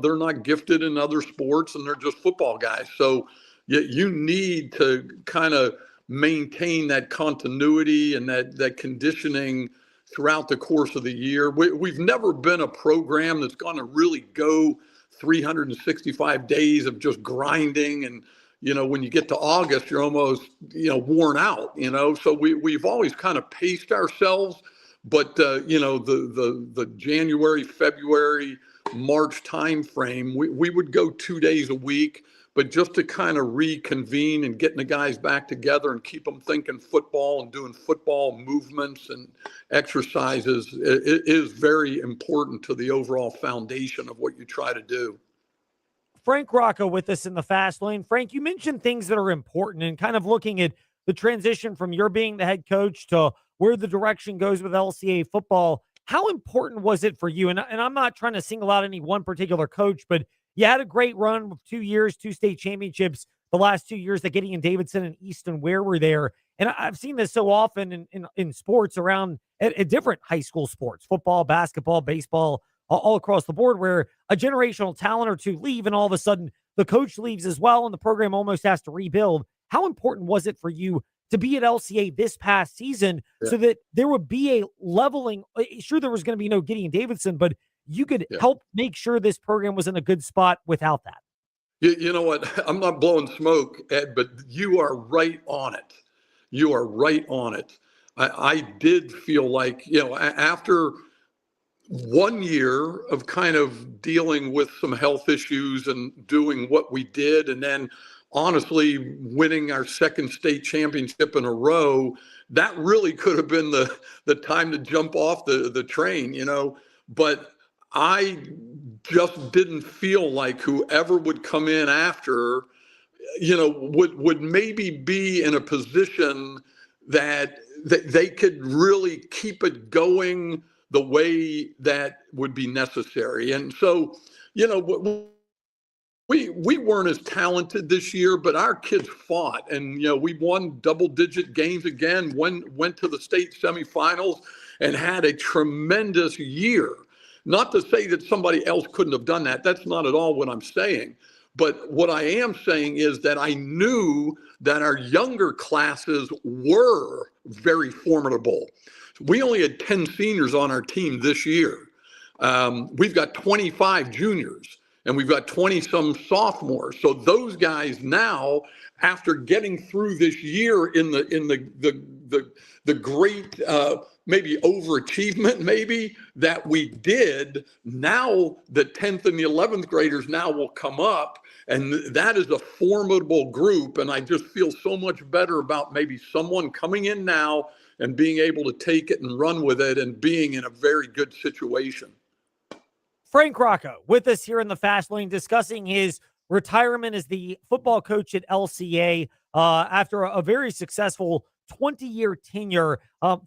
they're not gifted in other sports and they're just football guys. So you need to kind of maintain that continuity and that conditioning throughout the course of the year. We've never been a program that's going to really go 365 days of just grinding. And, when you get to August, you're almost, worn out, so we've always kind of paced ourselves. But, the January, February, March timeframe, we would go 2 days a week. But just to kind of reconvene and getting the guys back together and keep them thinking football and doing football movements and exercises, it is very important to the overall foundation of what you try to do. Frank Rocco with us in the Fast Lane. Frank, you mentioned things that are important and kind of looking at the transition from your being the head coach to where the direction goes with LCA football. How important was it for you? And I'm not trying to single out any one particular coach, but you had a great run with 2 years, 2 state championships, the last 2 years that Gideon Davidson and Easton Ware were there. And I've seen this so often in sports around at different high school sports, football, basketball, baseball, all across the board, where a generational talent or two leave and all of a sudden the coach leaves as well and the program almost has to rebuild. How important was it for you to be at LCA this past season so that there would be a leveling? Sure, there was going to be no Gideon Davidson, but you could help make sure this program was in a good spot without that. You know what? I'm not blowing smoke, Ed, but you are right on it. You are right on it. I did feel like, after 1 year of kind of dealing with some health issues and doing what we did, and then honestly winning our second state championship in a row, that really could have been the time to jump off the train, but I just didn't feel like whoever would come in after, would maybe be in a position that they could really keep it going the way that would be necessary. And so, we weren't as talented this year, but our kids fought, and we won double-digit games again. Went to the state semifinals and had a tremendous year. Not to say that somebody else couldn't have done that. That's not at all what I'm saying. But what I am saying is that I knew that our younger classes were very formidable. We only had 10 seniors on our team this year. We've got 25 juniors and we've got 20 some sophomores. So those guys now, after getting through this year in the great maybe overachievement maybe that we did, now the 10th and the 11th graders now will come up, and that is a formidable group. And I just feel so much better about maybe someone coming in now and being able to take it and run with it and being in a very good situation. Frank Rocco with us here in the Fast Lane discussing his retirement as the football coach at LCA after a very successful 20-year tenure.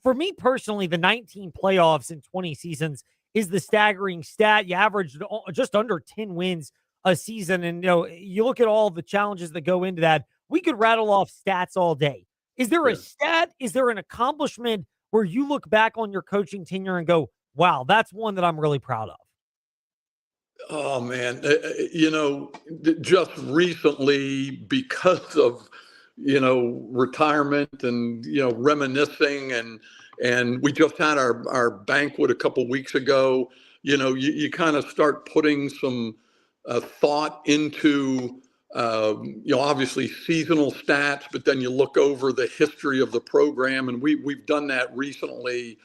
For me personally, the 19 playoffs in 20 seasons is the staggering stat. You averaged just under 10 wins a season. And, you look at all the challenges that go into that. We could rattle off stats all day. Is there a stat? Is there an accomplishment where you look back on your coaching tenure and go, wow, that's one that I'm really proud of? Oh, man. Just recently, because of, retirement and, reminiscing, and we just had our banquet a couple weeks ago, you kind of start putting some thought into, obviously seasonal stats, but then you look over the history of the program, and we've done that recently.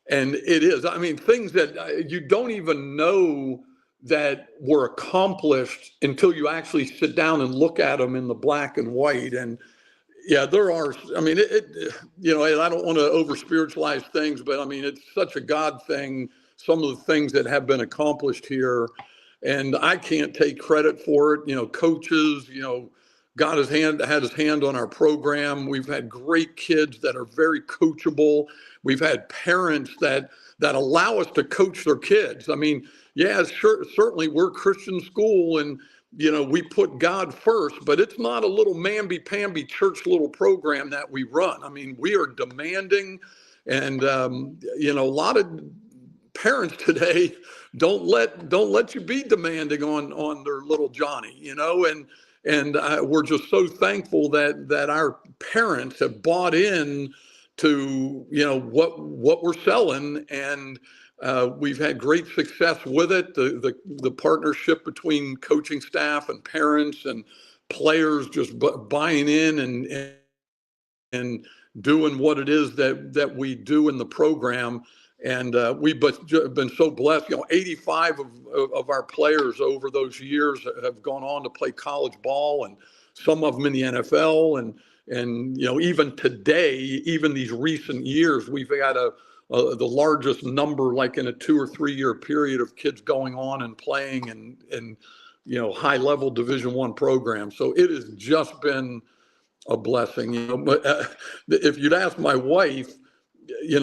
And it is, things that you don't even know that were accomplished until you actually sit down and look at them in the black and white. And, Yeah, there are. I mean, and I don't want to over spiritualize things, but I mean, it's such a God thing. Some of the things that have been accomplished here, and I can't take credit for it. Coaches, God had his hand on our program. We've had great kids that are very coachable. We've had parents that allow us to coach their kids. I mean, yeah, certainly we're a Christian school and we put God first, but it's not a little mamby-pamby church little program that we run. I mean, we are demanding, and a lot of parents today don't let you be demanding on their little Johnny, and we're just so thankful that our parents have bought in to what we're selling, and we've had great success with it. The partnership between coaching staff and parents and players just buying in and doing what it is that we do in the program. And we've been so blessed. 85 of our players over those years have gone on to play college ball, and some of them in the NFL. And even today, even these recent years, we've had the largest number, like in a 2 or 3 year period, of kids going on and playing in high level Division I programs. So it has just been a blessing. But if you'd ask my wife, in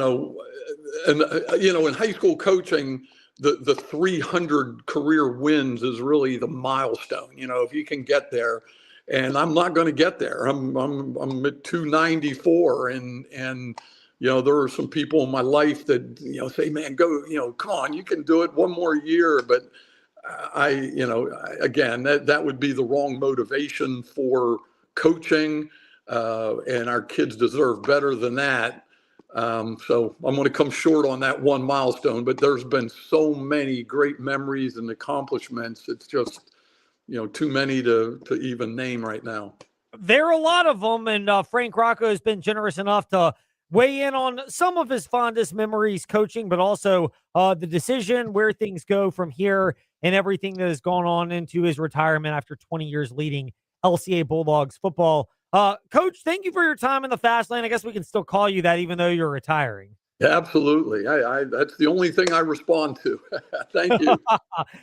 high school coaching, the 300 career wins is really the milestone. If you can get there, and I'm not going to get there. I'm at 294, and there are some people in my life that say, "Man, go, come on, you can do it one more year." But again, that would be the wrong motivation for coaching, and our kids deserve better than that. So I'm going to come short on that one milestone, but there's been so many great memories and accomplishments. It's just, too many to even name right now. There are a lot of them, and Frank Rocco has been generous enough to weigh in on some of his fondest memories coaching, but also the decision, where things go from here, and everything that has gone on into his retirement after 20 years leading LCA Bulldogs football. Coach, thank you for your time in the fast lane. I guess we can still call you that even though you're retiring. Yeah, absolutely. That's the only thing I respond to. Thank you.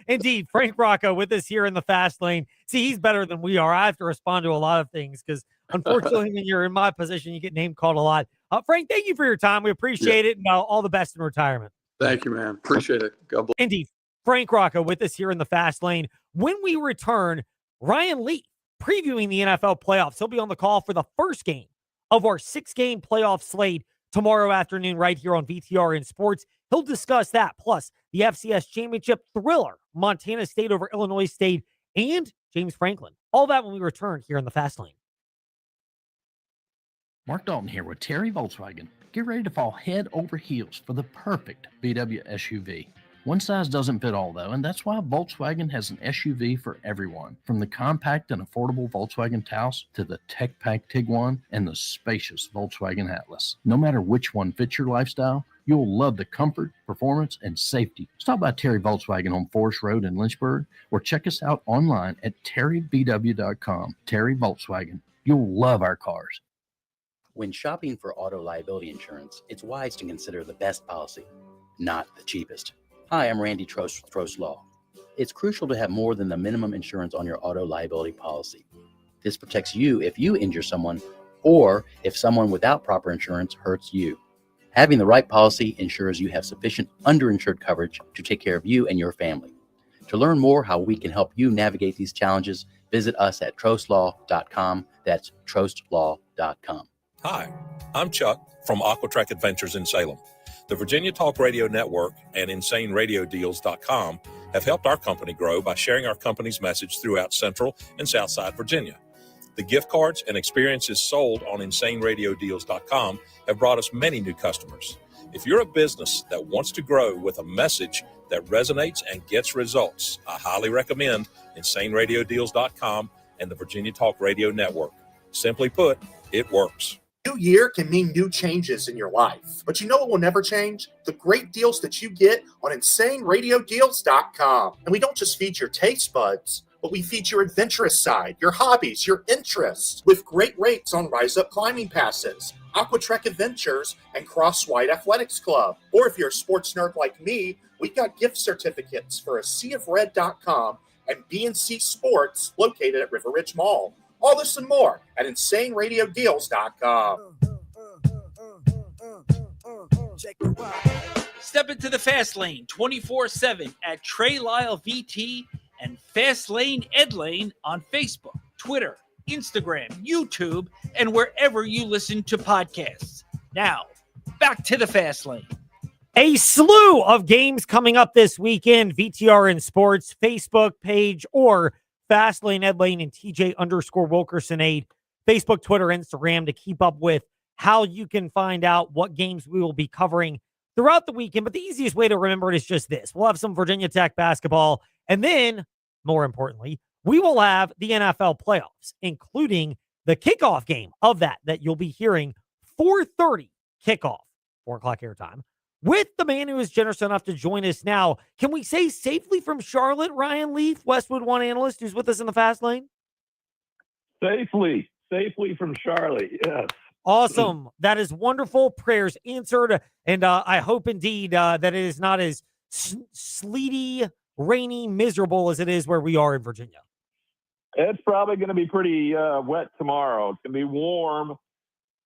Indeed. Frank Rocco with us here in the fast lane. See, he's better than we are. I have to respond to a lot of things because unfortunately when you're in my position, you get name called a lot. Frank, thank you for your time. We appreciate it. And all the best in retirement. Thank you, man. Appreciate it. God bless. Indeed. Frank Rocco with us here in the fast lane. When we return, Ryan Lee previewing the NFL playoffs. He'll be on the call for the first game of our 6-game playoff slate tomorrow afternoon right here on VTRN Sports. He'll discuss that, plus the FCS Championship thriller, Montana State over Illinois State, and James Franklin. All that when we return here in the fast lane. Mark Dalton here with Terry Volkswagen. Get ready to fall head over heels for the perfect VW SUV. One size doesn't fit all, though, and that's why Volkswagen has an SUV for everyone. From the compact and affordable Volkswagen Taos to the tech-packed Tiguan and the spacious Volkswagen Atlas. No matter which one fits your lifestyle, you'll love the comfort, performance, and safety. Stop by Terry Volkswagen on Forest Road in Lynchburg or check us out online at terryvw.com. Terry Volkswagen. You'll love our cars. When shopping for auto liability insurance, it's wise to consider the best policy, not the cheapest. Hi, I'm Randy Trost with Trost Law. It's crucial to have more than the minimum insurance on your auto liability policy. This protects you if you injure someone or if someone without proper insurance hurts you. Having the right policy ensures you have sufficient underinsured coverage to take care of you and your family. To learn more how we can help you navigate these challenges, visit us at trostlaw.com. That's trostlaw.com. Hi, I'm Chuck from Aquatrack Adventures in Salem. The Virginia Talk Radio Network and InsaneRadioDeals.com have helped our company grow by sharing our company's message throughout Central and Southside Virginia. The gift cards and experiences sold on InsaneRadioDeals.com have brought us many new customers. If you're a business that wants to grow with a message that resonates and gets results, I highly recommend InsaneRadioDeals.com and the Virginia Talk Radio Network. Simply put, it works. New year can mean new changes in your life, but you know what will never change? The great deals that you get on InsaneRadioDeals.com. And we don't just feed your taste buds, but we feed your adventurous side, your hobbies, your interests, with great rates on Rise Up climbing passes, Aquatrek Adventures, and Crosswide Athletics Club. Or if you're a sports nerd like me, we got gift certificates for a seaofred.com and BNC Sports located at River Ridge Mall. All this and more at InsaneRadioDeals.com. Step into the Fast Lane 24/7 at Trey Lyle VT and Fast Lane Ed Lane on Facebook, Twitter, Instagram, YouTube, and wherever you listen to podcasts. Now, back to the Fast Lane. A slew of games coming up this weekend. VTR and Sports Facebook page or Fastlane Ed Lane and TJ_Wilkerson8 Facebook, Twitter, Instagram to keep up with how you can find out what games we will be covering throughout the weekend. But the easiest way to remember it is just this. We'll have some Virginia Tech basketball, and then, more importantly, we will have the NFL playoffs, including the kickoff game of that you'll be hearing 4:30 kickoff, 4 o'clock airtime, with the man who is generous enough to join us now. Can we say safely from Charlotte, Ryan Leaf, Westwood One analyst, who's with us in the Fast Lane? Safely from Charlotte, yes. Awesome. That is wonderful. Prayers answered. And I hope indeed that it is not as sleety, rainy, miserable as it is where we are in Virginia. It's probably going to be pretty wet tomorrow. It's going to be warm,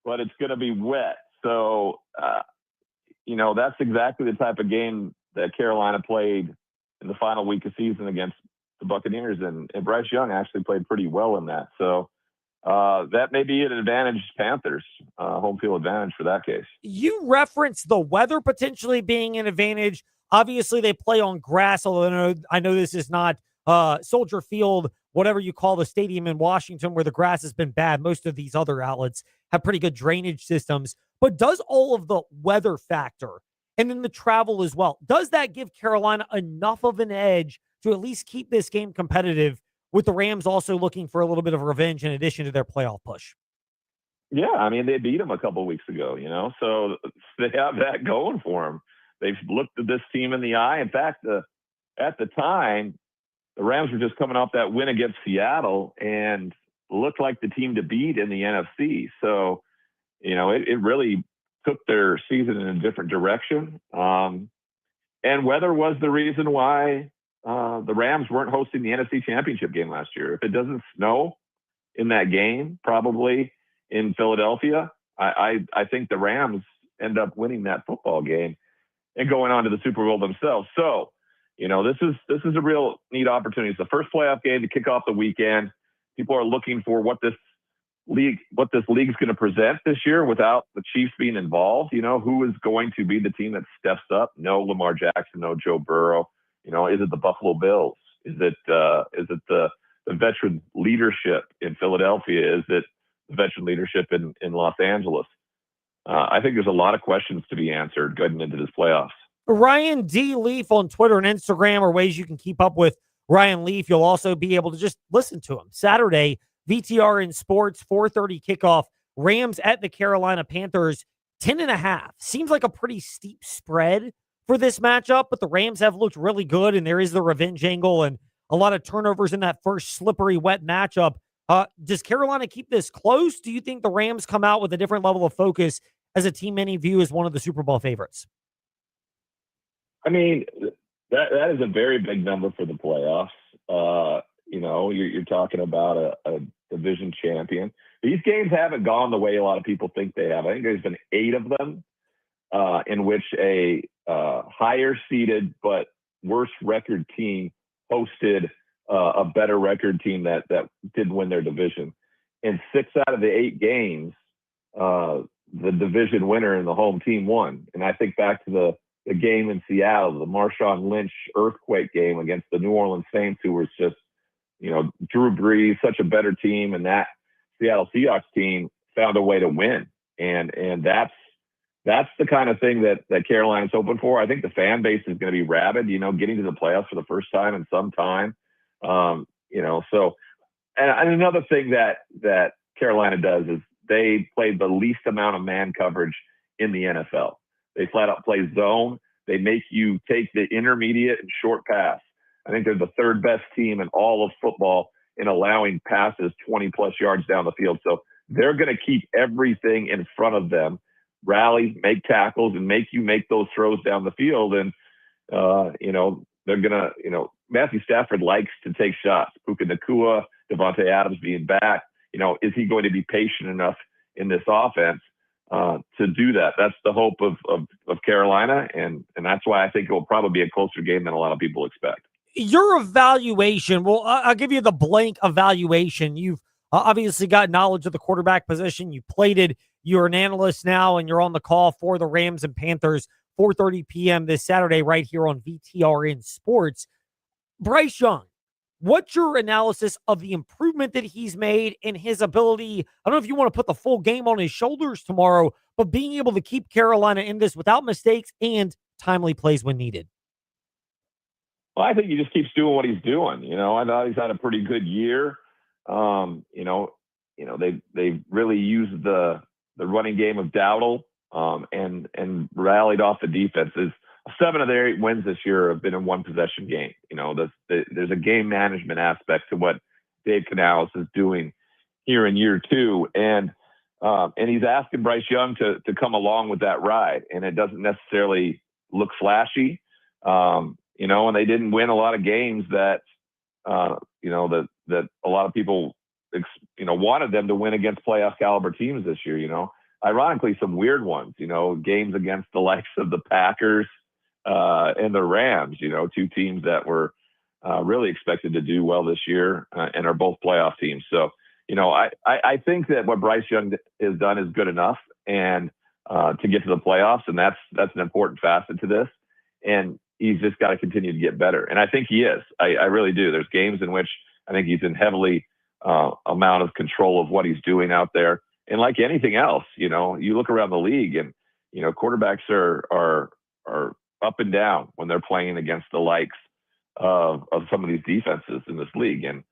but it's going to be wet. So, that's exactly the type of game that Carolina played in the final week of season against the Buccaneers. And Bryce Young actually played pretty well in that. So that may be an advantage Panthers, home field advantage for that case. You referenced the weather potentially being an advantage. Obviously, they play on grass, although I know this is not Soldier Field, whatever you call the stadium in Washington, where the grass has been bad. Most of these other outlets have pretty good drainage systems. But does all of the weather factor and then the travel as well, does that give Carolina enough of an edge to at least keep this game competitive, with the Rams also looking for a little bit of revenge in addition to their playoff push? Yeah, I mean, they beat them a couple of weeks ago, so they have that going for them. They've looked at this team in the eye. In fact, at the time, the Rams were just coming off that win against Seattle and looked like the team to beat in the NFC. So, it really took their season in a different direction. And weather was the reason why the Rams weren't hosting the NFC Championship game last year. If it doesn't snow in that game, probably in Philadelphia, I think the Rams end up winning that football game and going on to the Super Bowl themselves. So, this is a real neat opportunity. It's the first playoff game to kick off the weekend. People are looking for what this league's going to present this year without the Chiefs being involved. Who is going to be the team that steps up? No Lamar Jackson, no Joe Burrow. Is it the Buffalo Bills? Is it the veteran leadership in Philadelphia? Is it the veteran leadership in Los Angeles? I think there's a lot of questions to be answered going into this playoffs. Ryan D. Leaf on Twitter and Instagram are ways you can keep up with Ryan Leaf. You'll also be able to just listen to him. Saturday, VTR in Sports, 4:30 kickoff. Rams at the Carolina Panthers, 10.5. Seems like a pretty steep spread for this matchup, but the Rams have looked really good, and there is the revenge angle and a lot of turnovers in that first slippery, wet matchup. Does Carolina keep this close? Do you think the Rams come out with a different level of focus as a team many view as one of the Super Bowl favorites? I mean, that is a very big number for the playoffs. You're talking about a division champion. These games haven't gone the way a lot of people think they have. I think there's been 8 of them in which a higher seeded but worse record team hosted a better record team that didn't win their division. In 6 out of the 8 games, the division winner and the home team won. And I think back to the game in Seattle, the Marshawn Lynch earthquake game against the New Orleans Saints, who was just, Drew Brees, such a better team, and that Seattle Seahawks team found a way to win. And that's the kind of thing that Carolina's hoping for. I think the fan base is going to be rabid, getting to the playoffs for the first time in some time. So, and another thing that Carolina does is they play the least amount of man coverage in the NFL. They flat out play zone. They make you take the intermediate and short pass. I think they're the third best team in all of football in allowing passes 20-plus yards down the field. So they're going to keep everything in front of them, rally, make tackles, and make you make those throws down the field. And, they're going to, Matthew Stafford likes to take shots. Puka Nacua, Devontae Adams being back, is he going to be patient enough in this offense to do that? That's the hope of Carolina, and that's why I think it will probably be a closer game than a lot of people expect. Your evaluation, well, I'll give you the blank evaluation. You've obviously got knowledge of the quarterback position. You played it. You're an analyst now, and you're on the call for the Rams and Panthers, 4:30 p.m. this Saturday right here on VTRN Sports. Bryce Young, what's your analysis of the improvement that he's made in his ability? I don't know if you want to put the full game on his shoulders tomorrow, but being able to keep Carolina in this without mistakes and timely plays when needed. Well, I think he just keeps doing what he's doing. I thought he's had a pretty good year. They really used the running game of Dowdle and rallied off the defenses. 7 of their 8 wins this year have been in one possession game. There's a game management aspect to what Dave Canales is doing here in year 2, and he's asking Bryce Young to come along with that ride. And it doesn't necessarily look flashy. And they didn't win a lot of games that that a lot of people wanted them to win against playoff caliber teams this year. Ironically, some weird ones. Games against the likes of the Packers and the Rams. 2 teams that were really expected to do well this year and are both playoff teams. So I think that what Bryce Young has done is good enough, and to get to the playoffs, and that's an important facet to this. And he's just got to continue to get better. And I think he is. I really do. There's games in which I think he's in heavily amount of control of what he's doing out there. And like anything else, you look around the league and, quarterbacks are up and down when they're playing against the likes of some of these defenses in this league. And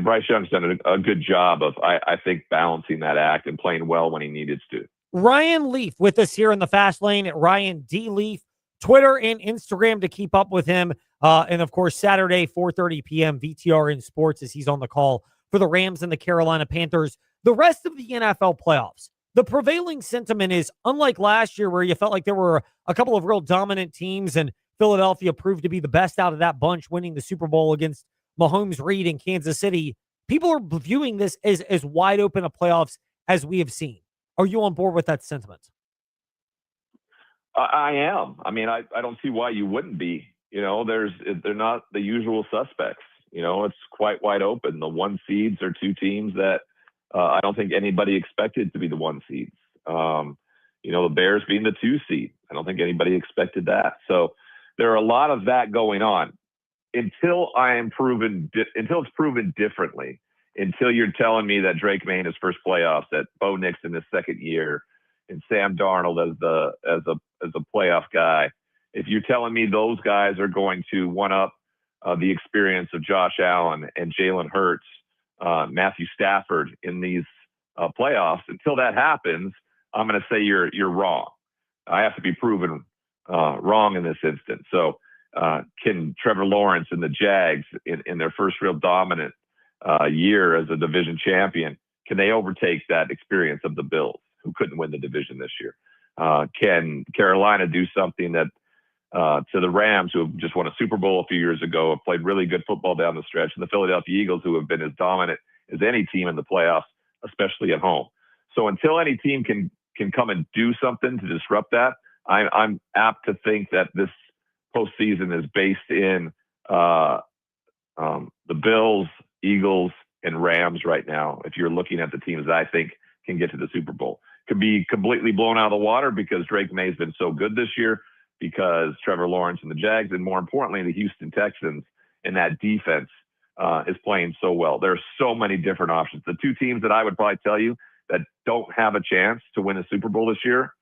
Bryce Young's done a good job of, I think, balancing that act and playing well when he needed to. Ryan Leaf with us here in the Fast Lane at Ryan D. Leaf. Twitter and Instagram to keep up with him. And, of course, Saturday, 4:30 p.m., VTRN Sports, as he's on the call for the Rams and the Carolina Panthers. The rest of the NFL playoffs, the prevailing sentiment is, unlike last year where you felt like there were a couple of real dominant teams and Philadelphia proved to be the best out of that bunch, winning the Super Bowl against Mahomes, Reed, and Kansas City. People are viewing this as wide open a playoffs as we have seen. Are you on board with that sentiment? I am. I mean, I don't see why you wouldn't be. They're not the usual suspects. It's quite wide open. The 1 seeds are 2 teams that I don't think anybody expected to be the 1 seeds. The Bears being the 2 seed. I don't think anybody expected that. So there are a lot of that going on until it's proven differently. Until you're telling me that Drake May in his first playoffs, that Bo Nix in his second year, and Sam Darnold as a playoff guy. If you're telling me those guys are going to one up the experience of Josh Allen and Jalen Hurts, Matthew Stafford in these playoffs, until that happens, I'm going to say you're wrong. I have to be proven wrong in this instance. So can Trevor Lawrence and the Jags in their first real dominant year as a division champion, can they overtake that experience of the Bills, who couldn't win the division this year? Can Carolina do something that to the Rams, who have just won a Super Bowl a few years ago, have played really good football down the stretch, and the Philadelphia Eagles, who have been as dominant as any team in the playoffs, especially at home? So until any team can come and do something to disrupt that, I'm apt to think that this postseason is based in the Bills, Eagles, and Rams right now. If you're looking at the teams that I think can get to the Super Bowl, could be completely blown out of the water because Drake May's been so good this year, because Trevor Lawrence and the Jags, and more importantly, the Houston Texans and that defense is playing so well. There are so many different options. The 2 teams that I would probably tell you that don't have a chance to win the Super Bowl this year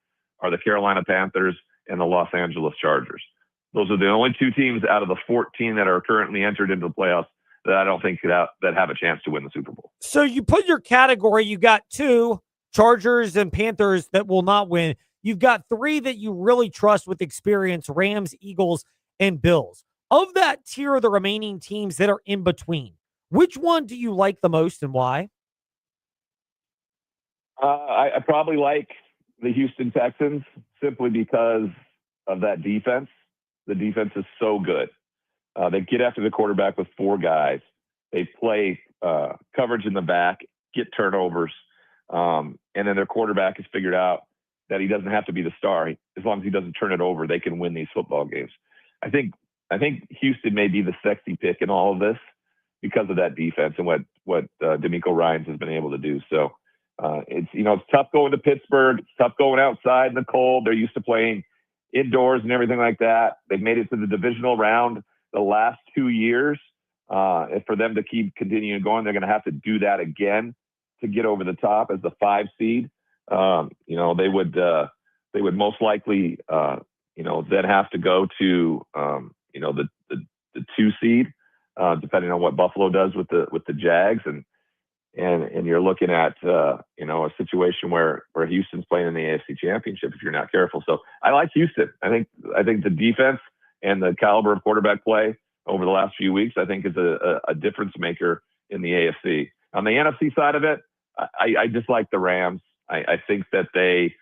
are the Carolina Panthers and the Los Angeles Chargers. Those are the only 2 teams out of the 14 that are currently entered into the playoffs that I don't think that have a chance to win the Super Bowl. So you put your category, you got 2 Chargers and Panthers that will not win. You've got 3 that you really trust with experience: Rams, Eagles, and Bills. Of that tier of the remaining teams that are in between, which one do you like the most and why? I probably like the Houston Texans simply because of that defense. The defense is so good. They get after the quarterback with 4 guys. They play coverage in the back, get turnovers, and then their quarterback has figured out that he doesn't have to be the star. As long as he doesn't turn it over, they can win these football games. I think Houston may be the sexy pick in all of this because of that defense and what D'Amico Ryans has been able to do. So it's tough going to Pittsburgh. It's tough going outside in the cold. They're used to playing indoors and everything like that. They've made it to the divisional round the last 2 years. And for them to keep continuing going, they're going to have to do that again to get over the top as the 5 seed. They would most likely, then have to go to, the 2 seed, depending on what Buffalo does with the Jags. And you're looking at, a situation where Houston's playing in the AFC Championship if you're not careful. So I like Houston. I think the defense and the caliber of quarterback play over the last few weeks, I think is a difference maker in the AFC. On the NFC side of it, I just like the Rams. I think that they,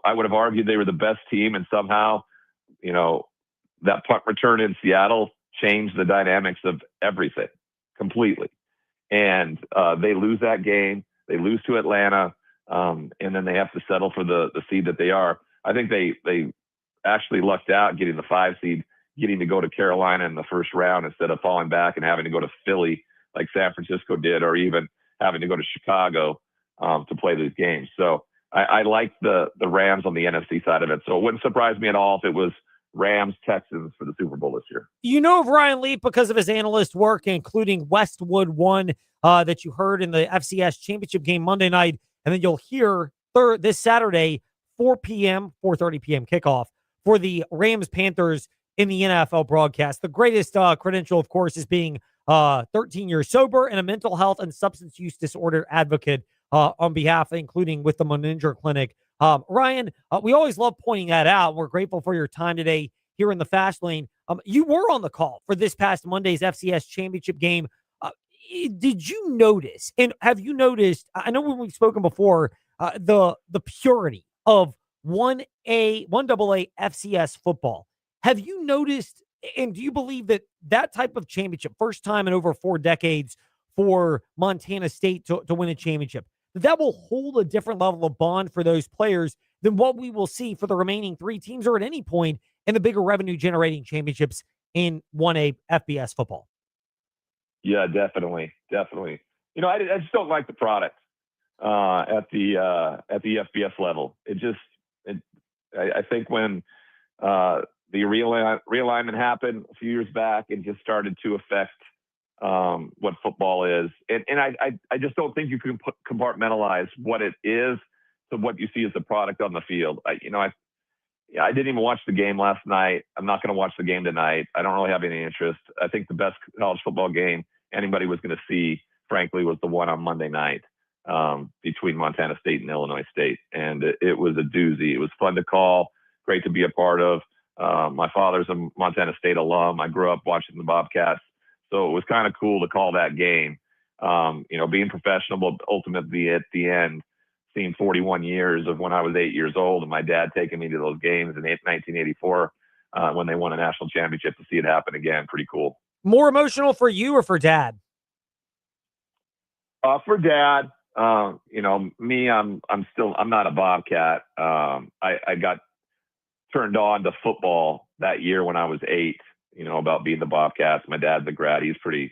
I would have argued they were the best team, and somehow, that punt return in Seattle changed the dynamics of everything completely. And they lose that game. They lose to Atlanta, and then they have to settle for the seed that they are. I think they actually lucked out getting the 5 seed, getting to go to Carolina in the first round instead of falling back and having to go to Philly like San Francisco did, or even having to go to Chicago to play these games. So I like the Rams on the NFC side of it. So it wouldn't surprise me at all if it was Rams, Texans for the Super Bowl this year. You know of Ryan Leaf because of his analyst work, including Westwood One that you heard in the FCS Championship game Monday night. And then you'll hear this Saturday, 4:30 p.m. kickoff for the Rams-Panthers in the NFL broadcast. The greatest credential, of course, is being 13 years sober and a mental health and substance use disorder advocate on behalf, including with the Moninger Clinic. Ryan, we always love pointing that out. We're grateful for your time today here in the Fast Lane. You were on the call for this past Monday's FCS Championship game. Did you notice, and have you noticed, I know when we've spoken before, the purity of 1AA FCS football. Have you noticed, and do you believe that type of championship, first time in over 4 decades for Montana State to win a championship, that will hold a different level of bond for those players than what we will see for the remaining 3 teams or at any point in the bigger revenue generating championships in 1A FBS football? Yeah, definitely. I just don't like the product at the FBS level. I think when the realignment happened a few years back, it just started to affect what football is. And I just don't think you can compartmentalize what it is to what you see as a product on the field. I didn't even watch the game last night. I'm not going to watch the game tonight. I don't really have any interest. I think the best college football game anybody was going to see, frankly, was the one on Monday night between Montana State and Illinois State. And it was a doozy. It was fun to call, great to be a part of. My father's a Montana State alum. I grew up watching the Bobcats. So it was kind of cool to call that game. Being professional, but ultimately at the end, seeing 41 years of when I was 8 years old and my dad taking me to those games in 1984 when they won a national championship, to see it happen again. Pretty cool. More emotional for you or for Dad? For Dad. Me, I'm not a Bobcat. I got turned on to football that year when I was 8, about being the Bobcats. My dad's a grad. He's pretty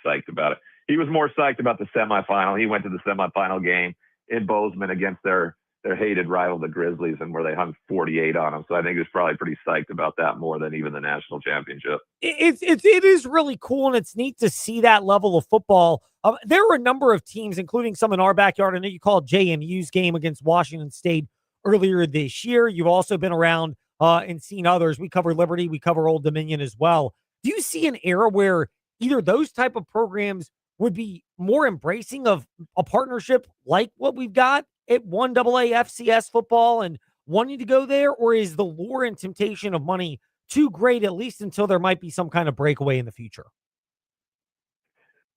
psyched about it. He was more psyched about the semifinal. He went to the semifinal game in Bozeman against their hated rival, the Grizzlies, and where they hung 48 on them. So I think he was probably pretty psyched about that more than even the national championship. It is really cool, and it's neat to see that level of football. There were a number of teams, including some in our backyard. I know you called JMU's game against Washington State earlier this year. You've also been around and seen others. We cover Liberty. We cover Old Dominion as well. Do you see an era where either those type of programs would be more embracing of a partnership like what we've got at 1AA FCS football and wanting to go there? Or is the lure and temptation of money too great, at least until there might be some kind of breakaway in the future?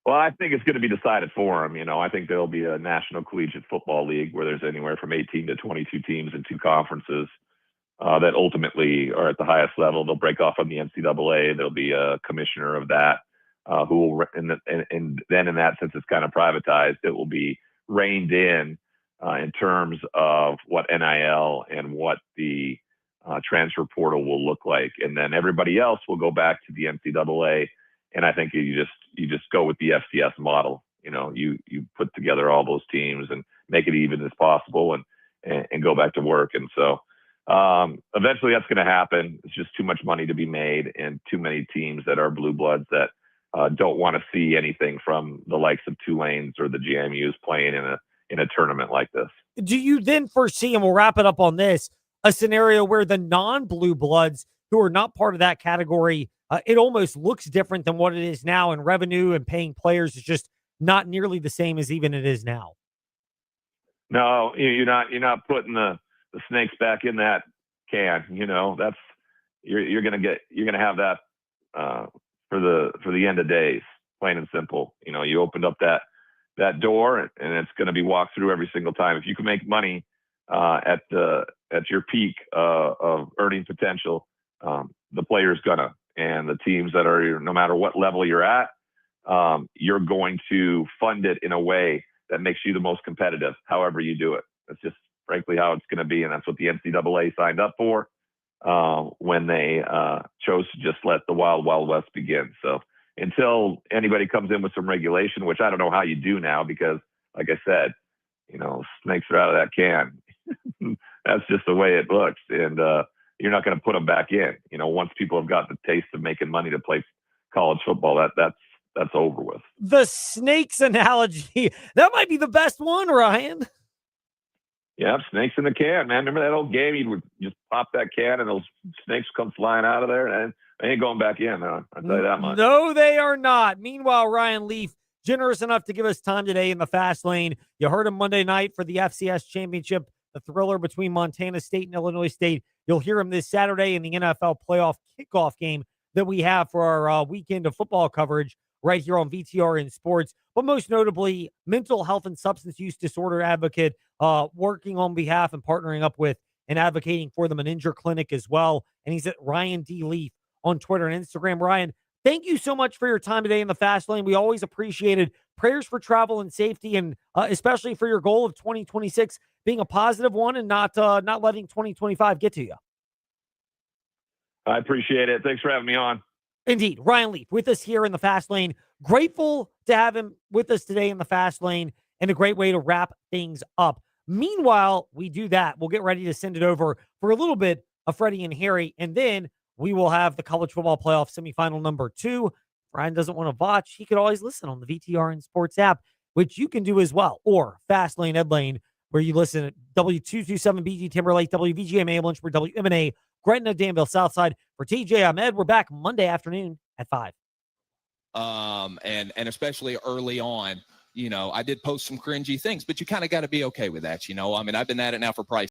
Well, I think it's going to be decided for them. I think there'll be a National Collegiate Football League where there's anywhere from 18 to 22 teams in 2 conferences that ultimately are at the highest level. They'll break off from the NCAA. There'll be a commissioner of that who will, and then in that sense, it's kind of privatized. It will be reined in terms of what NIL and what the transfer portal will look like. And then everybody else will go back to the NCAA. And I think you just go with the FCS model. You put together all those teams and make it even as possible and go back to work. And so eventually that's going to happen. It's just too much money to be made and too many teams that are blue bloods that don't want to see anything from the likes of Tulane's or the JMU's playing in a tournament like this. Do you then foresee, and we'll wrap it up on this, a scenario where the non-blue bloods who are not part of that category, it almost looks different than what it is now, and revenue and paying players is just not nearly the same as even it is now? No, you're not putting the snakes back in that can. That's you're gonna have that for the end of days, plain and simple. You opened up that door, and it's going to be walked through every single time. If you can make money at your peak of earning potential, the player's gonna, and the teams that are, no matter what level you're at, you're going to fund it in a way that makes you the most competitive, however you do it. That's just frankly how it's going to be, and that's what the NCAA signed up for when they chose to just let the wild, wild west begin. So until anybody comes in with some regulation, which I don't know how you do now, because like I said, snakes are out of that can. That's just the way it looks. And you're not going to put them back in. Once people have got the taste of making money to play college football, that's over with. The snakes analogy, that might be the best one, Ryan. Yeah, snakes in the can, man. Remember that old game? You would just pop that can and those snakes come flying out of there, and they ain't going back in. I'll tell you that much. No, they are not. Meanwhile, Ryan Leaf, generous enough to give us time today in the fast lane. You heard him Monday night for the FCS championship, the thriller between Montana State and Illinois State. You'll hear him this Saturday in the NFL playoff kickoff game that we have for our weekend of football coverage right here on VTR in Sports. But most notably, mental health and substance use disorder advocate, working on behalf and partnering up with and advocating for the Meninger Clinic as well. And he's at Ryan D. Leaf on Twitter and Instagram. Ryan, thank you so much for your time today in the fast lane. We always appreciated prayers for travel and safety, and especially for your goal of 2026 being a positive one and not letting 2025 get to you. I appreciate it. Thanks for having me on. Indeed. Ryan Leaf with us here in the fast lane. Grateful to have him with us today in the fast lane, and a great way to wrap things up. Meanwhile, we do that. We'll get ready to send it over for a little bit of Freddie and Harry, and then we will have the college football playoff semifinal number 2. Ryan doesn't want to watch. He could always listen on the VTR and Sports app, which you can do as well, or Fast Lane Ed Lane, where you listen at W227BG Timberlake, WVGMA Lynchburg, WMNA Gretna, Danville, Southside. For TJ, I'm Ed. We're back Monday afternoon at 5. And especially early on, I did post some cringy things, but you kind of got to be okay with that. I mean, I've been at it now for probably